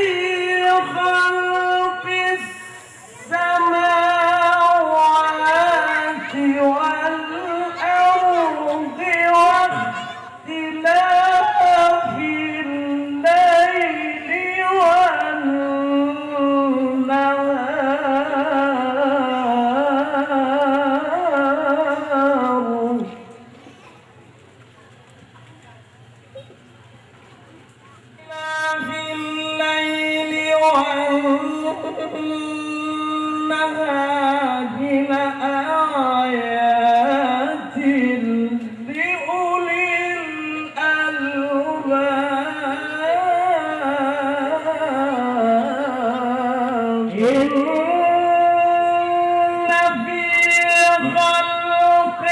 خلق السماوات والأرض واختلاف الليل والنهار في الليل والنهار لآيات لأولي الألباب إن في خلق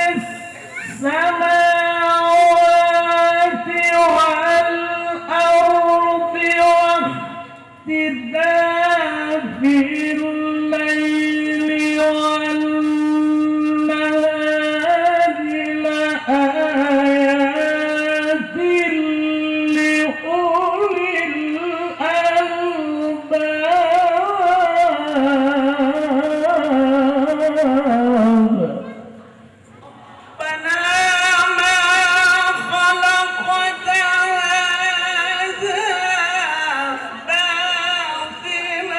السماوات والأرض واختلاف الليل والنهار لآيات لأولي الألباب ربنا ما خلقت هذا باطلا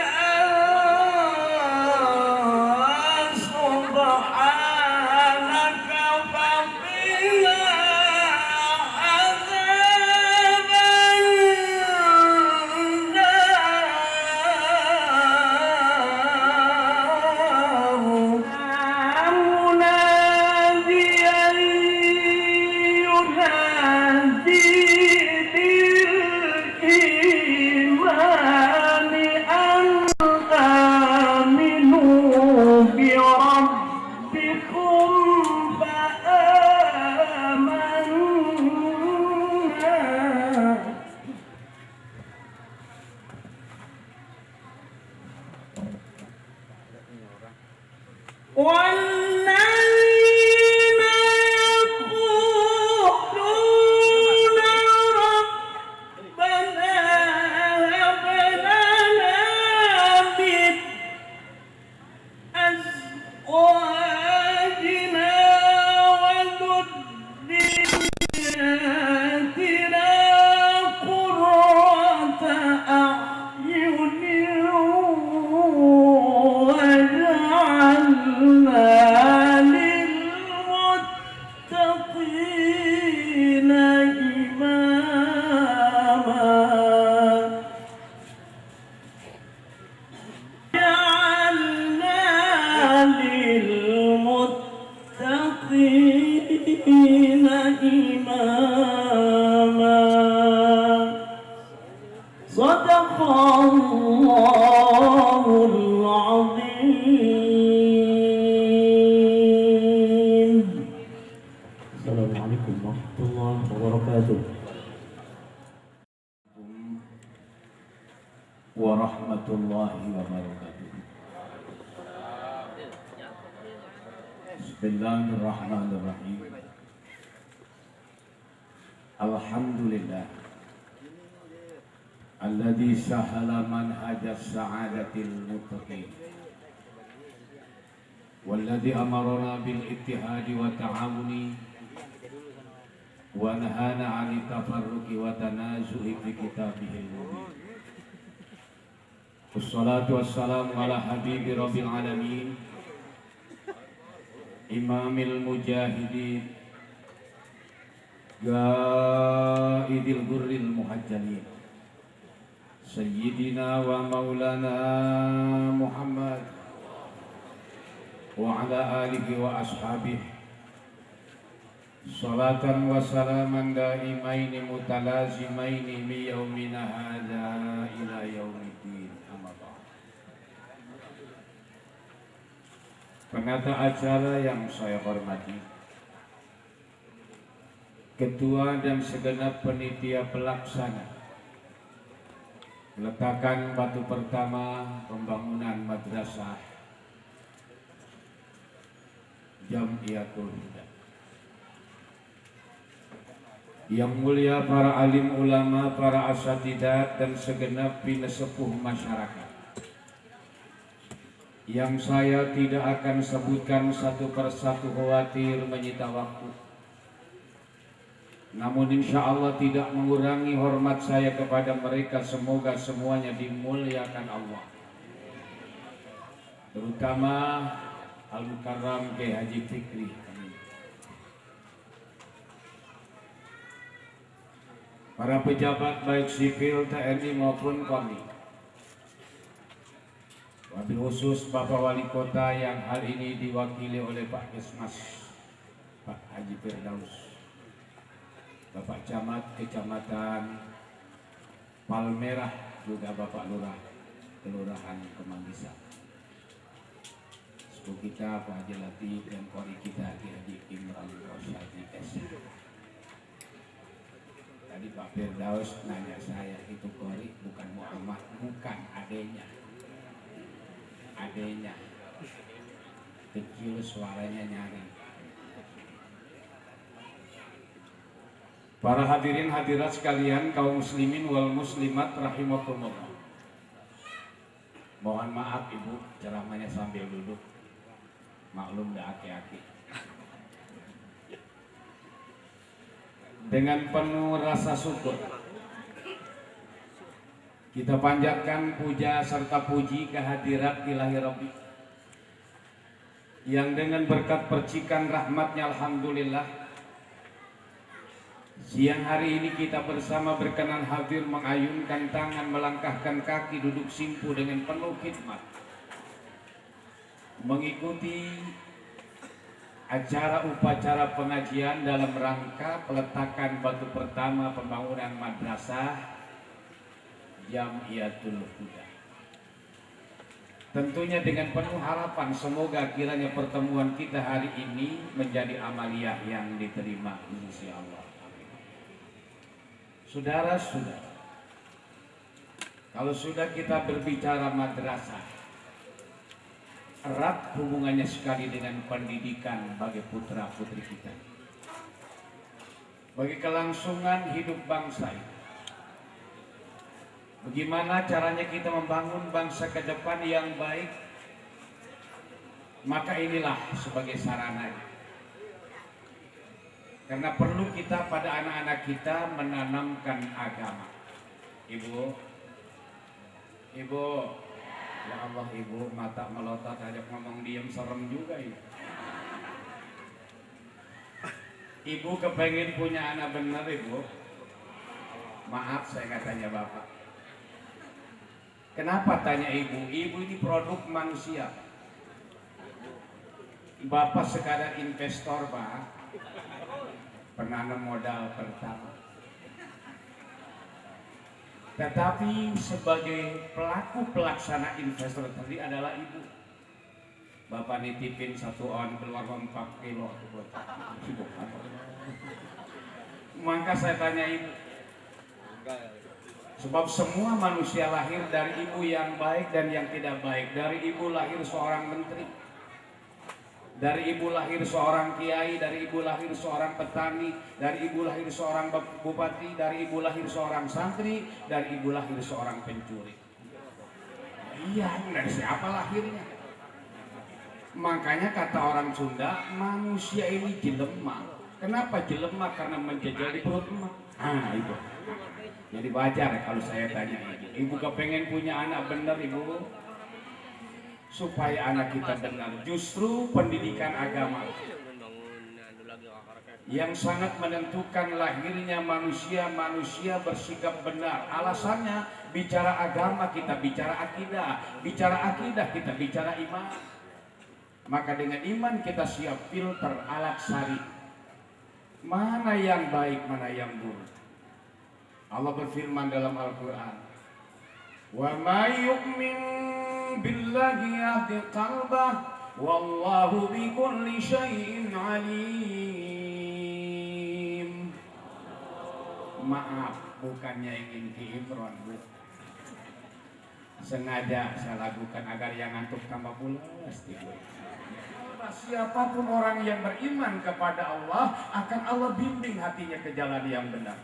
سبحانك فقنا عذاب النار مناديا ينادي للإيمان أن آمنوا بربكم فآمنا والذين يقولون ربنا هب لنا من أزواجنا وذرياتنا قرة أعين واجعلنا للمتقين إماما جعلنا للمتقين إماما Assalamualaikum warahmatullahi wabarakatuh. Warahmatullahi wabarakatuh. Bismillahirrahmanirrahim. Alhamdulillah alladzi sahala manhajas sa'adatil muttaqin walladzi amarna bil ittihadi wa ta'awuni wa nahana 'anil tafarruqi wa tanazu'i fi kitabihil mubin. Wassalatu wassalamu ala habibi rabbil alamin imamil mujahidin gaidil gurril muhajjalin sayyidina wa maulana Muhammad wa ala alihi wa ashabihi salatan wa salaman daimaini mutalazimaini mi yaumina hadza ila yaumiddin. Amma ba'd. Penata acara yang saya hormati, Ketua dan segenap panitia pelaksana peletakan batu pertama pembangunan madrasah Jamiatul Huda. Yang mulia para alim ulama, para asatidzah dan segenap binasepuh masyarakat, yang saya tidak akan sebutkan satu persatu khawatir menyita waktu. Namun insya Allah tidak mengurangi hormat saya kepada mereka. Semoga semuanya dimuliakan Allah, terutama Al-Mukarram Kiai Haji Fikri. Para pejabat baik sipil, TNI maupun Polri. Wabil khusus Bapak Wali Kota yang hari ini diwakili oleh Pak Kesmas, Pak Haji Firdaus, Bapak Camat Kecamatan Palmerah, juga Bapak Lurah Kelurahan Kemanggisan, sepuh kita Pak Haji Latif dan kori kita Ki Haji Imran Rosyadi S. Tadi Pak Firdaus nanya saya, itu kori bukan Muhammad, bukan adenya. Adenya kecil, suaranya nyaring. Para hadirin hadirat sekalian, kaum muslimin wal muslimat rahimakumullah. Mohon maaf Ibu, ceramahnya sambil duduk. Maklum dah aki-aki. Dengan penuh rasa syukur kita panjatkan puja serta puji kehadirat Ilahi Rabbi, yang dengan berkat percikan rahmatnya alhamdulillah siang hari ini kita bersama berkenan hadir mengayunkan tangan, melangkahkan kaki, duduk simpu dengan penuh khidmat mengikuti acara upacara pengajian dalam rangka peletakan batu pertama pembangunan madrasah Jamiatul Huda. Tentunya dengan penuh harapan semoga kiranya pertemuan kita hari ini menjadi amaliyah yang diterima insya Allah. Saudara-saudara, kalau sudah kita berbicara madrasah, erat hubungannya sekali dengan pendidikan bagi putra-putri kita, bagi kelangsungan hidup bangsa ini. Bagaimana caranya kita membangun bangsa ke depan yang baik, maka inilah sebagai sarana. Karena perlu kita pada anak-anak kita menanamkan agama. Ibu, ya Allah Ibu, mata melotot aja ngomong diam, serem juga ini. Ibu kepengen punya anak benar Ibu. Maaf saya katanya Bapak. Kenapa tanya Ibu? Ibu ini produk manusia. Bapak sekadar investor Pak, penanam modal pertama. Tetapi sebagai pelaku pelaksana investor tadi adalah Ibu. Bapak nitipin 1 on keluar 4 kilo. Maka saya tanya ibu, sebab semua manusia lahir dari ibu yang baik dan yang tidak baik. Dari ibu lahir seorang menteri, dari ibu lahir seorang kiai, dari ibu lahir seorang petani, dari ibu lahir seorang bupati, dari ibu lahir seorang santri, dari ibu lahir seorang pencuri. Iya, dari siapa lahirnya? Makanya kata orang Sunda, manusia ini jelema. Kenapa jelema? Karena menjejal di perut emak. Itu. Jadi wajar kalau saya tanya ibu kepengen punya anak benar ibu, supaya anak kita benar. Justru pendidikan agama yang sangat menentukan lahirnya manusia bersikap benar. Alasannya bicara agama kita bicara akidah kita bicara iman. Maka dengan iman kita siap filter alat sari. Mana yang baik, mana yang buruk. Allah berfirman dalam Al-Quran, "Wa may yu'min billahi yahdi qalbah, wallahu bikulli syai'in alim." Maaf, bukannya ingin diimron, Bu. Sengaja saya lakukan agar yang ngantuk tambah pulas tidur. Siapapun orang yang beriman kepada Allah, akan Allah bimbing hatinya ke jalan yang benar.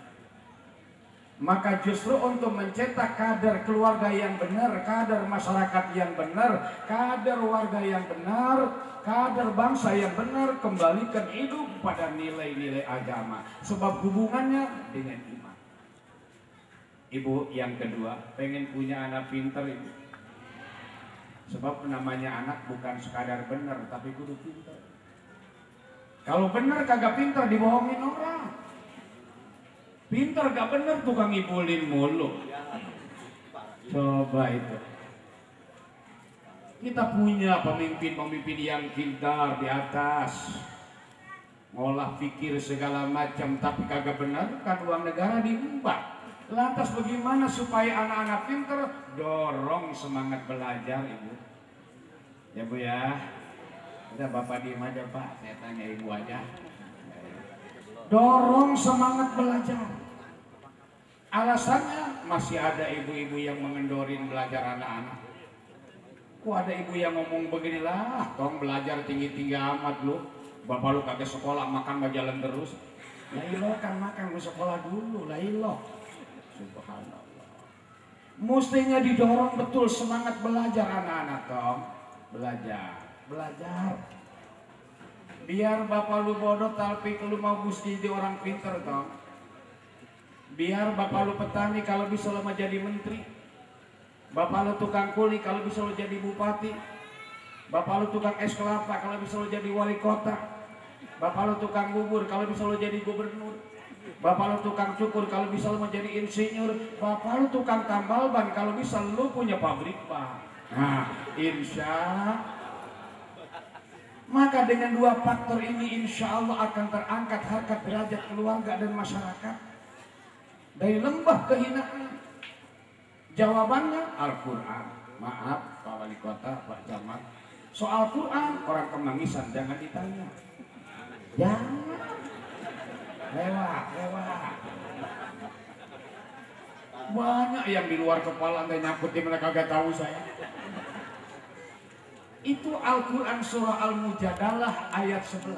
Maka justru untuk mencetak kader keluarga yang benar, kader masyarakat yang benar, kader warga yang benar, kader bangsa yang benar, kembalikan hidup pada nilai-nilai agama. Sebab hubungannya dengan iman. Ibu yang kedua, pengen punya anak pintar ibu. Sebab namanya anak bukan sekadar benar, tapi kudu pintar. Kalau benar kagak pintar dibohongin orang. Pintar gak benar tukang ngibulin mulu. Coba itu. Kita punya pemimpin-pemimpin yang pintar di atas, ngolah pikir segala macam, tapi kagak benar kan uang negara diembat. Lantas bagaimana supaya anak-anak pintar? Dorong semangat belajar ibu. Ya Bu ya. Udah Bapak diem aja Pak, saya tanya ibu aja. Dorong semangat belajar. Alasannya masih ada ibu-ibu yang mengendorin belajar anak-anak. Kok ada ibu yang ngomong beginilah, tong belajar tinggi-tinggi amat lu. Bapak lu kagak sekolah makan gak jalan terus. Lah iloh kan makan lu sekolah dulu, lah iloh. Subhanallah. Mestinya didorong betul semangat belajar anak-anak tong. Belajar. Biar bapak lu bodoh tapi lu mau jadi orang pinter tong. Biar bapak lu petani kalau bisa lu mau jadi menteri. Bapak lu tukang kuli kalau bisa lu jadi bupati. Bapak lu tukang es kelapa kalau bisa lu jadi wali kota. Bapak lu tukang bubur kalau bisa lu jadi gubernur. Bapak lu tukang cukur kalau bisa lu menjadi insinyur. Bapak lu tukang tambal ban kalau bisa lu punya pabrik ban. Nah, insya maka dengan dua faktor ini insya Allah akan terangkat harkat derajat keluarga dan masyarakat dari lembah kehinaan. Jawabannya Al-Quran. Maaf Pak Wali Kota, Pak Camat, soal Quran orang kemangisan jangan ditanya. Jangan. Lewat. Banyak yang di luar kepala nggak nyakutin, mereka gak tahu saya. Itu Al-Quran surah Al-Mujadalah ayat 11.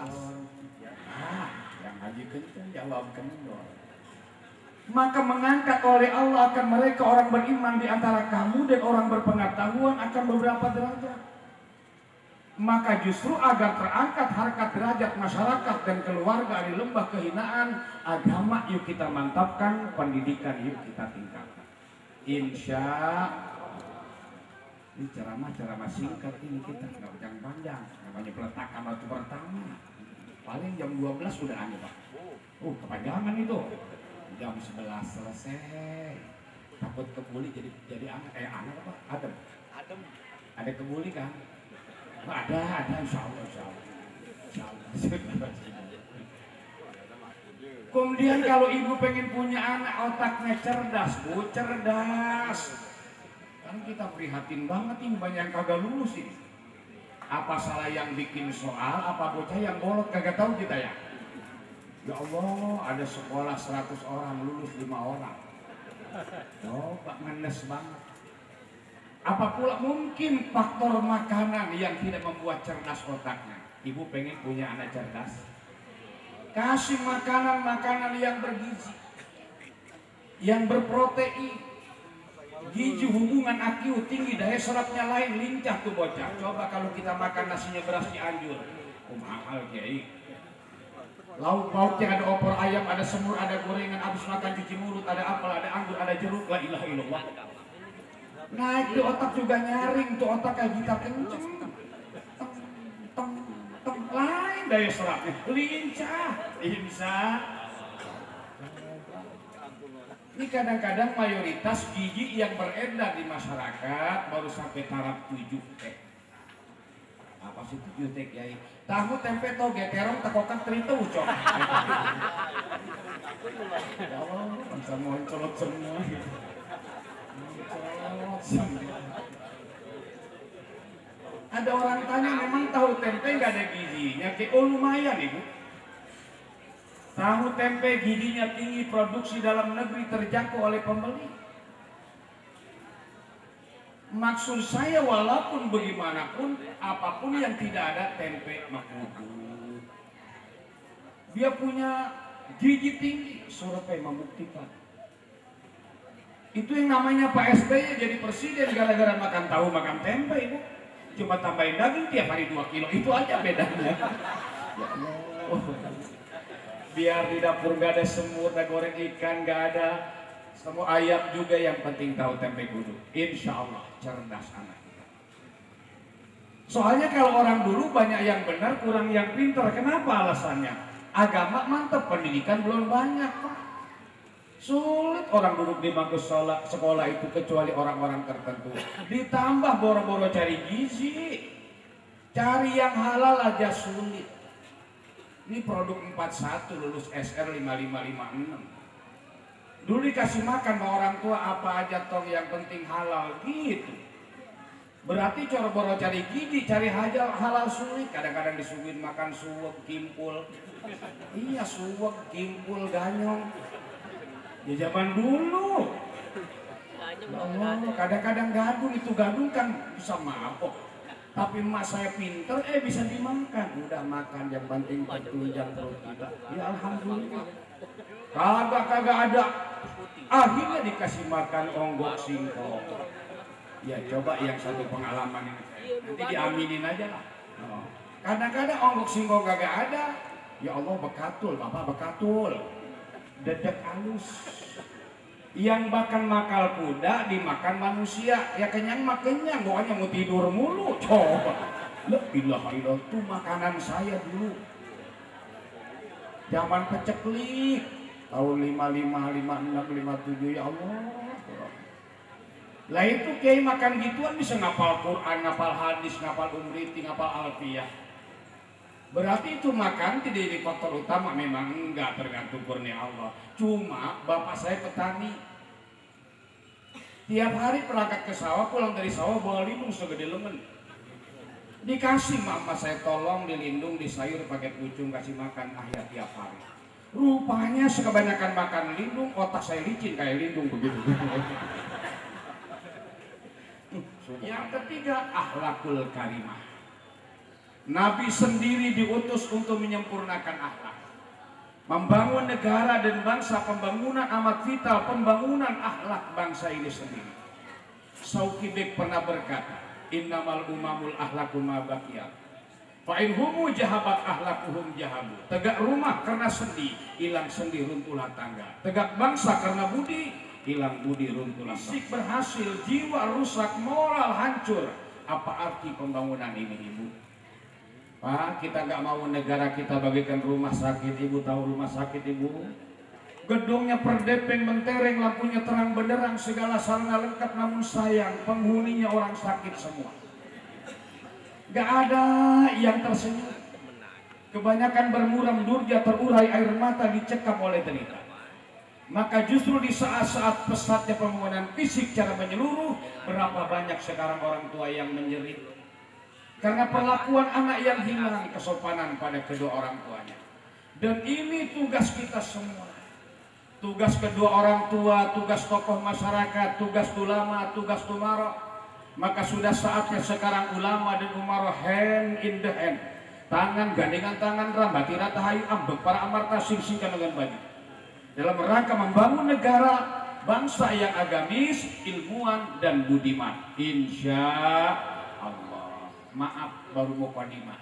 Yang haji kencang jawab kendor. Maka mengangkat oleh Allah akan mereka orang beriman di antara kamu dan orang berpengetahuan akan beberapa derajat. Maka justru agar terangkat harkat derajat masyarakat dan keluarga di lembah kehinaan, agama yuk kita mantapkan, pendidikan yuk kita tingkatkan. Insya ini ceramah singkat ini kita nggak panjang, namanya peletakan batu pertama. Paling jam 12 sudah ada Pak. Kepanjangan itu. Jam 11 selesai. Takut kebuli jadi anak apa? Adem. Ada kebuli kan? Ada insya Allah. Kemudian kalau ibu pengen punya anak otaknya cerdas, Bu, cerdas. Kan kita prihatin banget ini banyak yang kagak lulus ini. Apa salah yang bikin soal, apa bocah yang bolot kagak tahu kita ya. Ya Allah, ada sekolah 100 orang, lulus 5 orang. Oh, Pak ngenes banget. Apa pula mungkin faktor makanan yang tidak membuat cerdas otaknya? Ibu pengen punya anak cerdas? Kasih makanan-makanan yang bergizi, yang berprotein, gizi, hubungan IQ tinggi, daya serapnya lain, lincah tuh bocah. Coba kalau kita makan nasinya beras Cianjur, mahal kiai. Lauk pauknya ada opor ayam, ada semur, ada gorengan, habis makan cuci mulut, ada apel, ada anggur, ada jeruk, la ilaha illallah. Naik di otak juga nyaring, tuh otak kayak gitar kenceng. Lain daya serapnya, lincah, bisa. Ini kadang-kadang mayoritas gizi yang beredar di masyarakat baru sampai taraf 7 teh. Apa sih 7 teh kiai? Tahu tempe toge terong tekokan terito ucok. Ya Allah, bangsa moncolot semua. Ada orang tanya, memang tahu tempe nggak ada gizinya? Oh lumayan ibu. Tahu tempe gizinya tinggi, produksi dalam negeri, terjangkau oleh pembeli. Maksud saya walaupun bagaimanapun, apapun yang tidak ada tempe makruh. Dia punya gizi tinggi, survei membuktikan. Itu yang namanya Pak SBY jadi presiden gara-gara makan tahu makan tempe ibu. Cuma tambahin daging tiap hari 2 kilo, itu aja bedanya. Ya Allah. Biar di dapur gak ada semur, gak goreng ikan, gak ada semua ayam juga, yang penting tahu tempe kudu. Insya Allah cerdas anak kita. Soalnya kalau orang dulu banyak yang benar, kurang yang pintar. Kenapa alasannya? Agama mantap, pendidikan belum banyak Pak. Sulit orang duduk di bangku sekolah itu kecuali orang-orang tertentu. Ditambah boro-boro cari gizi, cari yang halal aja sulit. Ini produk 41 lulus SR 5556. Dulu dikasih makan sama orang tua apa aja tong, yang penting halal gitu. Berarti boro-boro cari gizi, cari halal sulit. Kadang-kadang disuguhin makan suwek, kimpul. Iya suwek, kimpul, ganyong. Ya zaman dulu. Allah, kadang-kadang gadung, itu gadung kan bisa mabok. Tapi emak saya pinter, bisa dimakan. Udah makan, yang penting pentunjang perut kita. Ya alhamdulillah. Kagak ada. Akhirnya dikasih makan onggok singkong. Ya coba yang satu pengalaman ini. Nanti diaminin aja lah. Kadang-kadang onggok singkong kagak ada. Ya Allah, bekatul, Bapak bekatul. Dedek halus. Yang makan makal kuda dimakan manusia. Ya kenyang mah kenyang, doanya mau tidur mulu. Coba. La ilaha illallah, itu makanan saya dulu. Zaman peceklik tahun 55, 56, 57, ya Allah. Lah itu kiai makan gituan bisa ngapal Quran, ngapal hadis, ngapal umriti, ngapal alfiyah. Berarti itu makan tidak jadi faktor utama, memang enggak, tergantung kurnia Allah. Cuma bapak saya petani, tiap hari berangkat ke sawah, pulang dari sawah bawa lindung segede lemen. Dikasih mama saya tolong dilindung, disayur pakai pucung, kasih makan akhir tiap hari. Rupanya sekebanyakan makan lindung, otak saya licin kayak lindung begitu. Yang ketiga, akhlakul karimah. Nabi sendiri diutus untuk menyempurnakan akhlak. Membangun negara dan bangsa, pembangunan amat vital, pembangunan akhlak bangsa ini sendiri. Saukibek pernah berkata, innamal umamul akhlaku ma baqiyat. Fa in humu jahabat akhlakuhum jahabu. Tegak rumah karena sendi, hilang sendi runtuhlah tangga. Tegak bangsa karena budi, hilang budi runtuhlah. Fisik berhasil, jiwa rusak, moral hancur. Apa arti pembangunan ini, Ibu? Pak, kita nggak mau negara kita bagikan rumah sakit. Ibu tahu rumah sakit Ibu? Gedungnya perdepeng, mentereng, lampunya terang benderang, segala sarana lengkap, namun sayang penghuninya orang sakit semua. Gak ada yang tersenyum. Kebanyakan bermuram durja, terurai air mata, dicekam oleh derita. Maka justru di saat-saat pesatnya pembangunan fisik secara menyeluruh, berapa banyak sekarang orang tua yang menjerit karena perlakuan anak yang hilang kesopanan pada kedua orang tuanya. Dan ini tugas kita semua. Tugas kedua orang tua, tugas tokoh masyarakat, tugas ulama, tugas umara. Maka sudah saatnya sekarang ulama dan umara hand in the hand. Tangan gandengan tangan rambati ratahayu ambek para amarta sing-singkan dengan baju. Dalam rangka membangun negara bangsa yang agamis, ilmuwan dan budiman. Insya Allah. Maaf baru mau kodimah.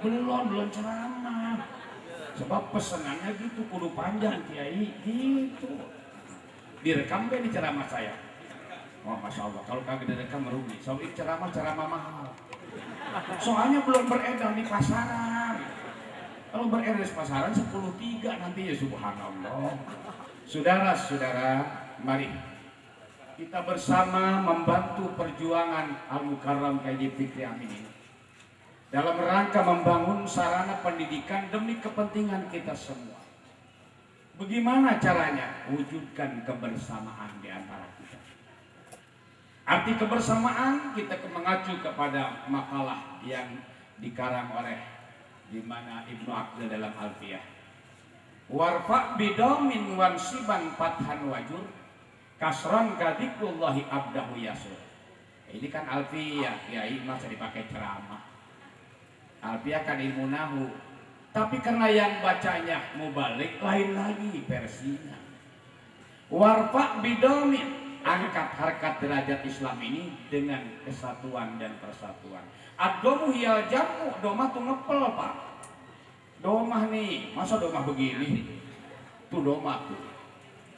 Belum ceramah. Sebab pesenannya gitu kudu panjang kiai gitu. Direkam deh di ceramah saya. Oh masya Allah kalau kagak direkam merugi. Soalnya ceramah mahal. Soalnya belum beredar di pasaran. Kalau beredar di pasaran 10.3 nanti ya subhanallah. Saudara-saudara, mari kita bersama membantu perjuangan Al-Mukarram Kaji Fikri Amin ini dalam rangka membangun sarana pendidikan demi kepentingan kita semua. Bagaimana caranya? Wujudkan kebersamaan di antara kita. Arti kebersamaan kita mengacu kepada makalah yang dikarang oleh di mana Ibnu Aqil dalam Alfiyah. Warfa bidomin wansiban fathan wajur kasran kadikullahi abdahu yasur. Ini kan Alfiyah, kiai masa dipakai ceramah. Alfiyah kan ilmu nahu, tapi karena yang bacanya mubalik lain lagi versinya. Warfa bidomin, angkat harkat derajat Islam ini dengan kesatuan dan persatuan. Ad-domu hiya jamu, domah tuh ngepel pak. Domah nih, masa domah begini? Tuh domah tuh.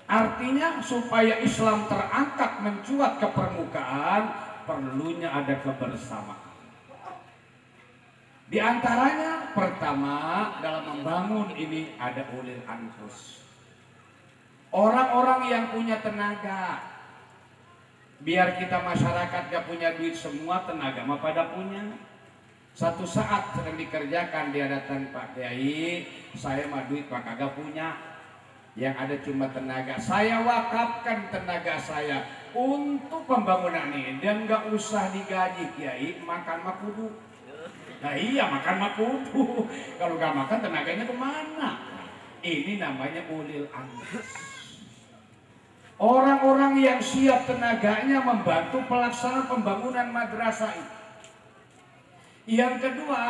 Artinya supaya Islam terangkat mencuat ke permukaan, perlunya ada kebersamaan. Di antaranya pertama dalam membangun ini ada ulil anfus. Orang-orang yang punya tenaga. Biar kita masyarakat gak punya duit semua, tenaga mah pada punya. Satu saat sedang dikerjakan dia datang Pak Kiai, saya mah duit mah kagak punya. Yang ada cuma tenaga. Saya wakafkan tenaga saya untuk pembangunan ini dan gak usah digaji Kiai, makan mah kudu. Nah iya makan mah kudu. Kalau gak makan tenaganya kemana? Ini namanya ulil anfus. Orang-orang yang siap tenaganya membantu pelaksanaan pembangunan madrasah itu. Yang kedua,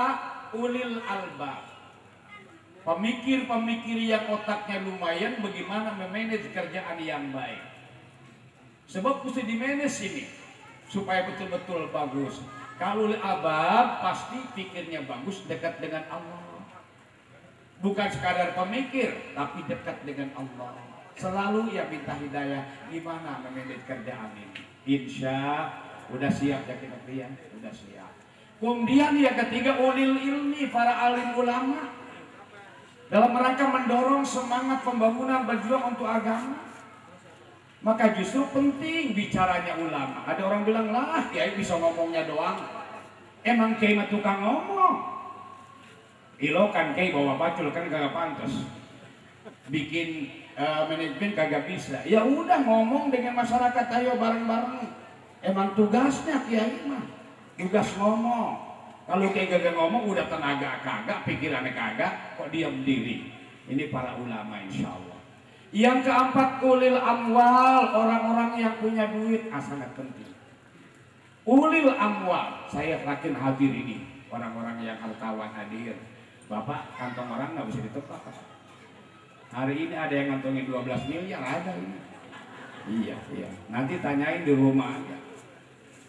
ulil albab. Pemikir-pemikir yang otaknya lumayan bagaimana memanage kerjaan yang baik. Sebab mesti dimanage ini supaya betul-betul bagus. Kalau ulil albab pasti pikirnya bagus, dekat dengan Allah. Bukan sekadar pemikir, tapi dekat dengan Allah. Selalu ya minta hidayah gimana memanage kerjaan ini. Insya udah siap ya kita lihat, udah siap. Kemudian yang ketiga ulil ilmi, para alim ulama dalam rangka mendorong semangat pembangunan berjuang untuk agama. Maka justru penting bicaranya ulama. Ada orang bilang lah kiai bisa ngomongnya doang. Emang kiai mah tukang ngomong. Ilo kan kiai bawa bacul kan kagak pantas. Bikin manajemen kagak bisa. Ya udah ngomong dengan masyarakat ayo bareng-bareng. Emang tugasnya kiai mah tugas ngomong. Kalau kiai kagak ngomong udah tenaga kagak, pikirannya kagak, kok diam diri. Ini para ulama insya Allah. Yang keempat ulil amwal, orang-orang yang punya duit sangat penting. Ulil amwal, saya yakin hadir ini orang-orang yang hartawan hadir. Bapak kantong orang nggak bisa ditebak. Hari ini ada yang ngantongin 12 miliar ada ini. Iya. Nanti tanyain di rumah aja.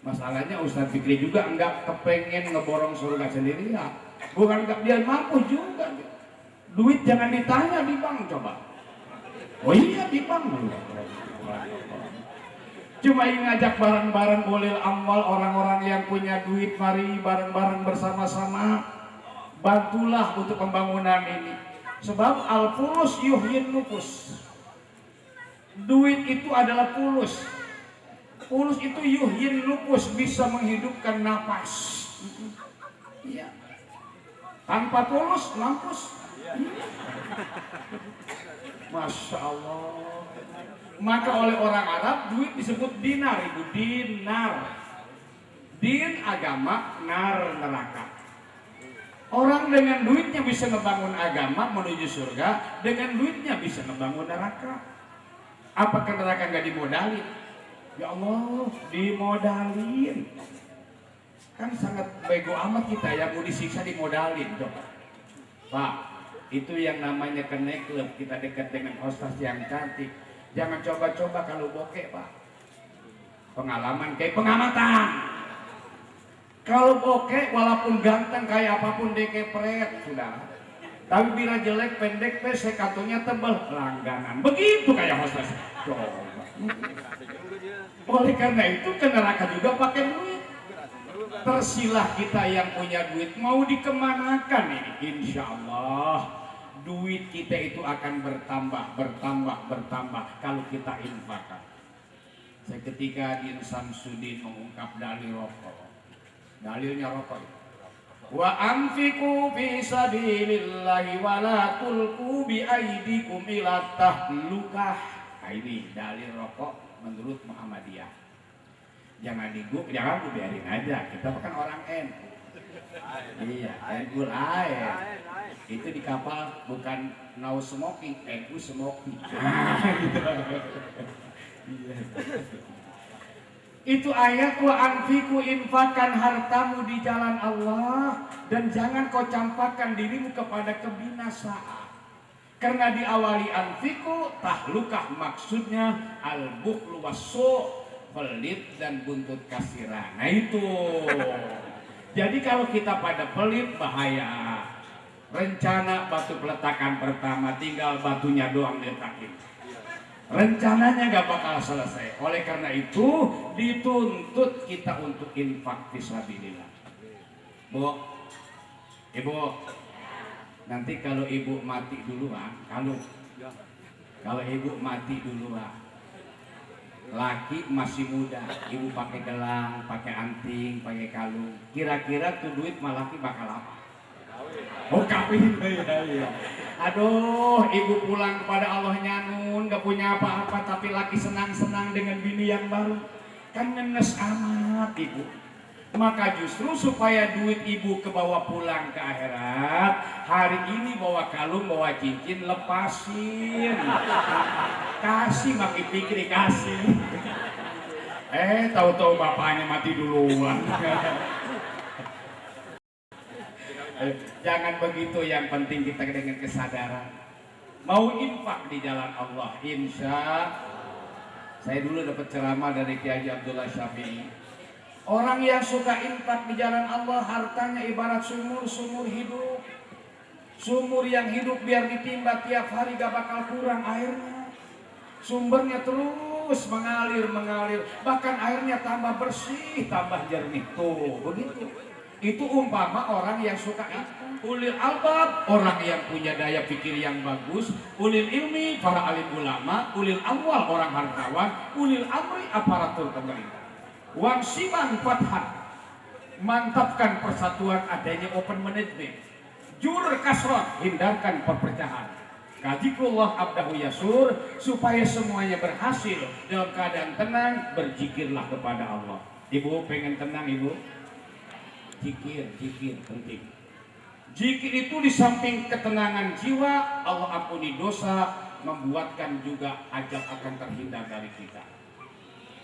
Masalahnya Ustadz Fikri juga enggak kepengen ngeborong surga sendiri ya. Bukan enggak dia mampu juga. Duit jangan ditanya di bank coba. Oh iya di bank. Cuma ingin ngajak bareng-bareng ulil amwal, orang-orang yang punya duit, mari bareng-bareng bersama-sama bantulah untuk pembangunan ini. Sebab al-fulus yuhyin nufus. Duit itu adalah fulus. Fulus itu yuhyin nufus, bisa menghidupkan napas. Iya. Tanpa fulus, mampus. Masya Allah. Maka oleh orang Arab duit disebut dinar, itu dinar. Din agama, nar neraka. Orang dengan duitnya bisa ngebangun agama menuju surga, dengan duitnya bisa ngebangun neraka. Apakah neraka nggak dimodalin? Ya Allah, dimodalin. Kan sangat bego amat kita yang mau disiksa dimodalin dong. Pak, itu yang namanya ke nightclub, kita dekat dengan hostess yang cantik. Jangan coba-coba kalau bokeh, Pak. Pengalaman kayak pengamatan. Kalau bokeh walaupun ganteng kayak apapun dekepret sudah. Tapi bila jelek pendek pesek katanya tebal langganan. Begitu kayak hostess. Coba. Oleh karena itu ke neraka juga pakai duit. Tersilah kita yang punya duit mau dikemanakan ini. Insya Allah duit kita itu akan bertambah kalau kita infakkan. Seketika Din Samsudin mengungkap dalil rokok. Dalilnya rokok. Wa anfiqu fi sabilillahi wa la tulqu bi aydikum ila tahlukah. Nah ini dalil rokok menurut Muhammadiyah. Jangan biarin aja. Kita kan orang NU. Iya, NU lain. Itu di kapal bukan no smoking, NU smoking. Itu ayat wa anfiku infakkan hartamu di jalan Allah dan jangan kau campakkan dirimu kepada kebinasaan. Karena diawali anfiku tahlukah maksudnya al-bukhlu was-su', pelit dan buntut kasiran. Nah itu. Jadi kalau kita pada pelit bahaya. Rencana batu peletakan pertama tinggal batunya doang diletakin. Rencananya gak bakal selesai. Oleh karena itu dituntut kita untuk infak fisabilillah. Bu, ibu, nanti kalau ibu mati duluan, kalau ibu mati duluan, laki masih muda, ibu pakai gelang, pakai anting, pakai kalung, kira-kira tuh duit malaki bakal apa? Oh kawin, ya. Aduh, ibu pulang kepada Allahnya nun, gak punya apa-apa, tapi laki senang-senang dengan bini yang baru, kan ngenes amat ibu. Maka justru supaya duit ibu kebawa pulang ke akhirat, hari ini bawa kalung, bawa cincin, lepasin, kasih, makin pikir kasih. Tahu-tahu bapaknya mati duluan. Jangan begitu, yang penting kita dengan kesadaran mau infak di jalan Allah. Saya dulu dapat ceramah dari Kiai Abdullah Syafi'i. Orang yang suka infak di jalan Allah, hartanya ibarat sumur hidup. Sumur yang hidup biar ditimba tiap hari gak bakal kurang airnya. Sumbernya terus mengalir, bahkan airnya tambah bersih, tambah jernih. Tuh, begitu. Itu umpama orang yang suka ulil albab, orang yang punya daya pikir yang bagus, ulil ilmi, para alim ulama, ulil amwal, orang hartawan, ulil amri, aparatur pemerintah. Wangsiman fathan, mantapkan persatuan, adanya open management. Jur kasrot, hindarkan perpecahan. Kajikullah abdahu yasur, supaya semuanya berhasil dalam keadaan tenang, berzikirlah kepada Allah. Ibu pengen tenang, ibu? Zikir penting. Zikir itu di samping ketenangan jiwa, Allah ampuni dosa, membuatkan juga ajab akan terhindar dari kita.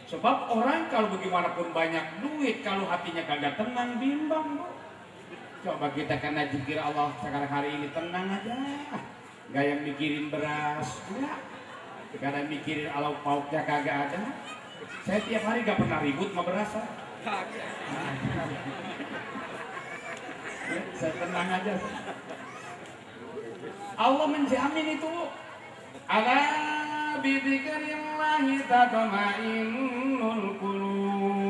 Sebab orang kalau bagaimanapun banyak duit, kalau hatinya kagak tenang, bimbang, Bu. Coba kita karena zikir Allah sekarang hari ini tenang aja, gak yang mikirin beras, enggak. Karena mikirin alau pauknya kagak ada. Saya tiap hari gak pernah ribut sama beras. Saya tenang aja. Allah menjamin itu. Ala bidzikrillahi tatma'innul qulub.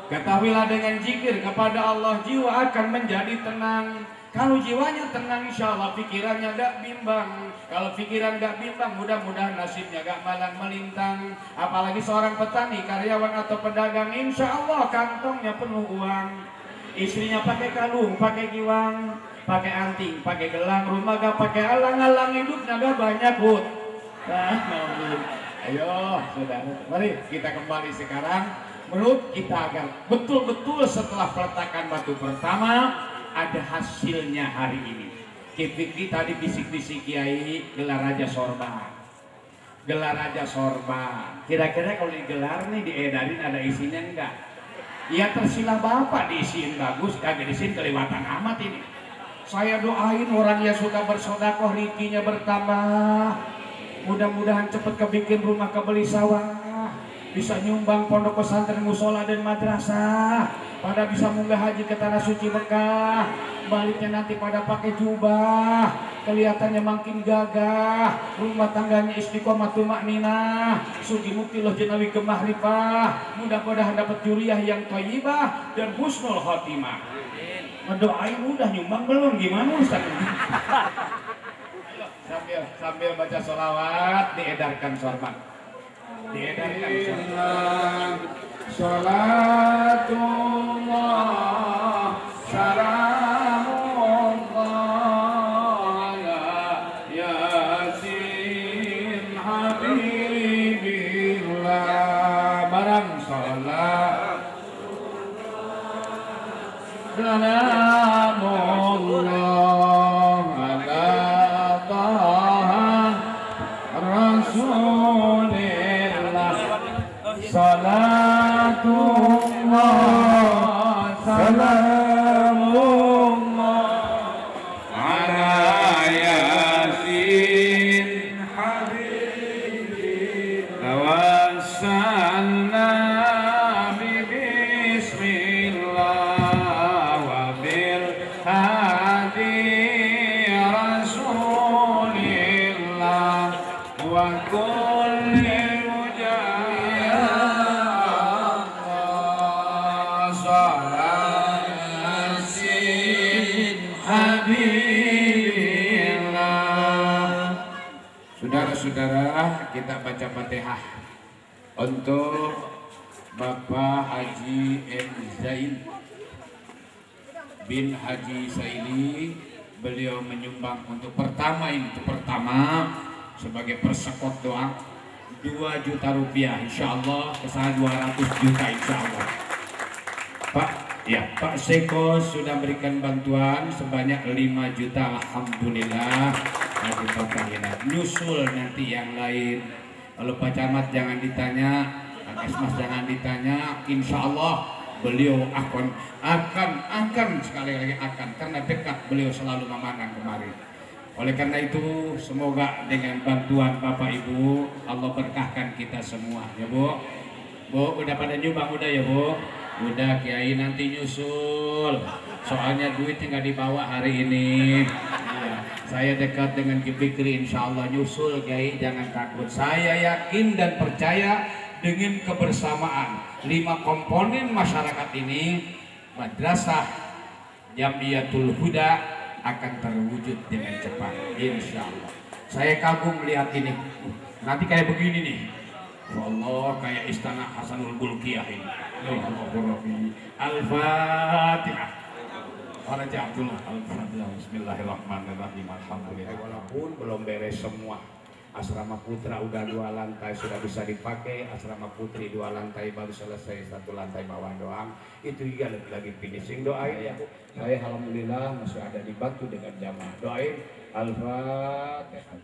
Ketahuilah dengan zikir kepada Allah jiwa akan menjadi tenang. Kalau jiwanya tenang, insya Allah pikirannya gak bimbang. Kalau pikiran gak bimbang, mudah-mudahan nasibnya gak malang melintang. Apalagi seorang petani, karyawan atau pedagang, insya Allah kantongnya penuh uang. Istrinya pakai kalung, pakai giwang, pakai anting, pakai gelang, rumah gak pakai alang-alang, hidupnya gak banyak, Bud. Ayo, saudara, mari kita kembali sekarang menurut kita agar betul-betul setelah peletakan batu pertama ada hasilnya hari ini. Fikri tadi bisik-bisik Kiai gelar Raja Sorba. Gelar Raja Sorba. Kira-kira kalau digelar nih diedarin ada isinya enggak? Ya tersilah Bapak diisiin bagus, kagak diisiin kelewatan amat ini. Saya doain orang yang suka bersodakoh rezekinya bertambah. Mudah-mudahan cepat kebikin rumah kebeli sawah. Bisa nyumbang pondok pesantren, musola dan madrasah. Pada bisa munggah haji ke tanah suci Mekah. Baliknya nanti pada pakai jubah, kelihatannya makin gagah. Rumah tangganya istiqomah tumakninah, suci mukti loh jenawi kemahrifah. Mudah-mudahan dapat juriyah yang thayyibah dan husnul khotimah. Ngedoain udah, nyumbang belum? Gimana Ustaz? Sambil baca sholawat diedarkan sorban. Diedarkan sorban. Sholatullah salamullah ya yasin habibillah. Barang sholat salamullah ala taha rasulillah. Salatullah salamullah ala yasin habibillah. Tawassalna bi bismillah wa bil hadi rasulillah wa kulli Saudara-saudara, kita baca Fatihah untuk Bapak Haji M. Zain bin Haji Saili. Beliau menyumbang untuk pertama sebagai persekot doa 2 juta rupiah, insya Allah kesana 200 juta insya Allah. Pak Seko sudah berikan bantuan sebanyak 5 juta, alhamdulillah. Nyusul nanti yang lain. Kalau Pak Camat jangan ditanya, Pak Esmas jangan ditanya, insya Allah beliau akan sekali lagi akan, karena dekat beliau selalu memandang kemari. Oleh karena itu semoga dengan bantuan Bapak Ibu Allah berkahkan kita semua ya Bu. Bu udah pada nyumbang udah ya Bu? Udah, Kiai nanti nyusul. Soalnya duitnya nggak dibawa hari ini. Saya dekat dengan Ki Fikri, insya Allah nyusul Kiai, jangan takut. Saya yakin dan percaya dengan kebersamaan 5 komponen masyarakat ini, Madrasah Jamiatul Huda akan terwujud dengan cepat, insya Allah. Saya kagum melihat ini. Nanti kayak begini nih. Allah, kayak istana Hasanul Bulkiyah ini. Al-Fatihah. Raja Abdullah Al-Fatihah. Bismillahirrahmanirrahim. Alhamdulillah. Walaupun belum beres semua, asrama putra udah 2 lantai sudah bisa dipakai, asrama putri 2 lantai baru selesai, 1 lantai bawah doang. Itu juga lagi finishing. Doain ya Bu. Saya alhamdulillah masih ada dibantu dengan jamaah. Doain Al-Fatihah.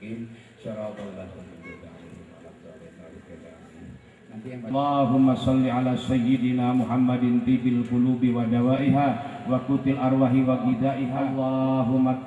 Allahumma salli ala sayyidina Muhammadin tibil qulubi wa dawaiha wa kutil arwahi wa gidaiha. Allahumma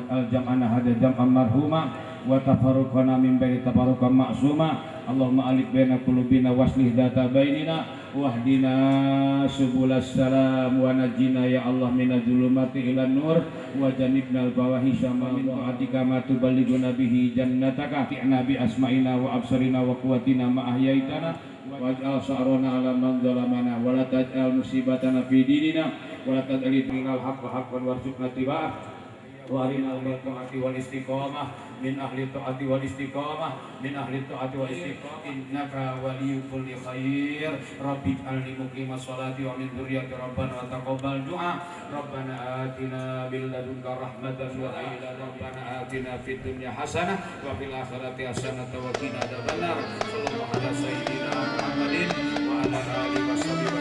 al jam'ana hada jam'an marhuma wa tafarruqana min baini tafarruqan ma'suma. Allahumma alif baina qulubina waslih data bainina wahdina subulas salam wa najina ya Allah minadz zulumati ilan nur wa janibnal fawahisha min ta'atika ma tuballighuna bihi jannataka fi'na bi asma'ina wa absarina wa quwwatina ma ahyaitana waj'al sa'rana ala man zalamana wa la taj'al musibatana fi dinina wa la taj'al dinal haqqa haqqan warzuqna tiba'ah wa arinal taati wal istiqamah min ahli taati wal istiqamah min ahli taati wal istiqamah innaka waliyyu kulli khair rabbi alni muqimas sholati wa min dzurriyyati rabbana wa taqabbal du'a rabbana atina bil ladunka rahmatan wa hayyi rabbana atina fid dunya hasanah wa fil akhirati hasanah wa qina adzabannar sallallahu alaihi wasallam Muhammadin wa ala alihi wasallam.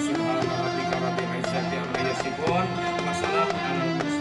Subhana rabbika rabbil izzati amma yasifun wa salamun alal mursalin.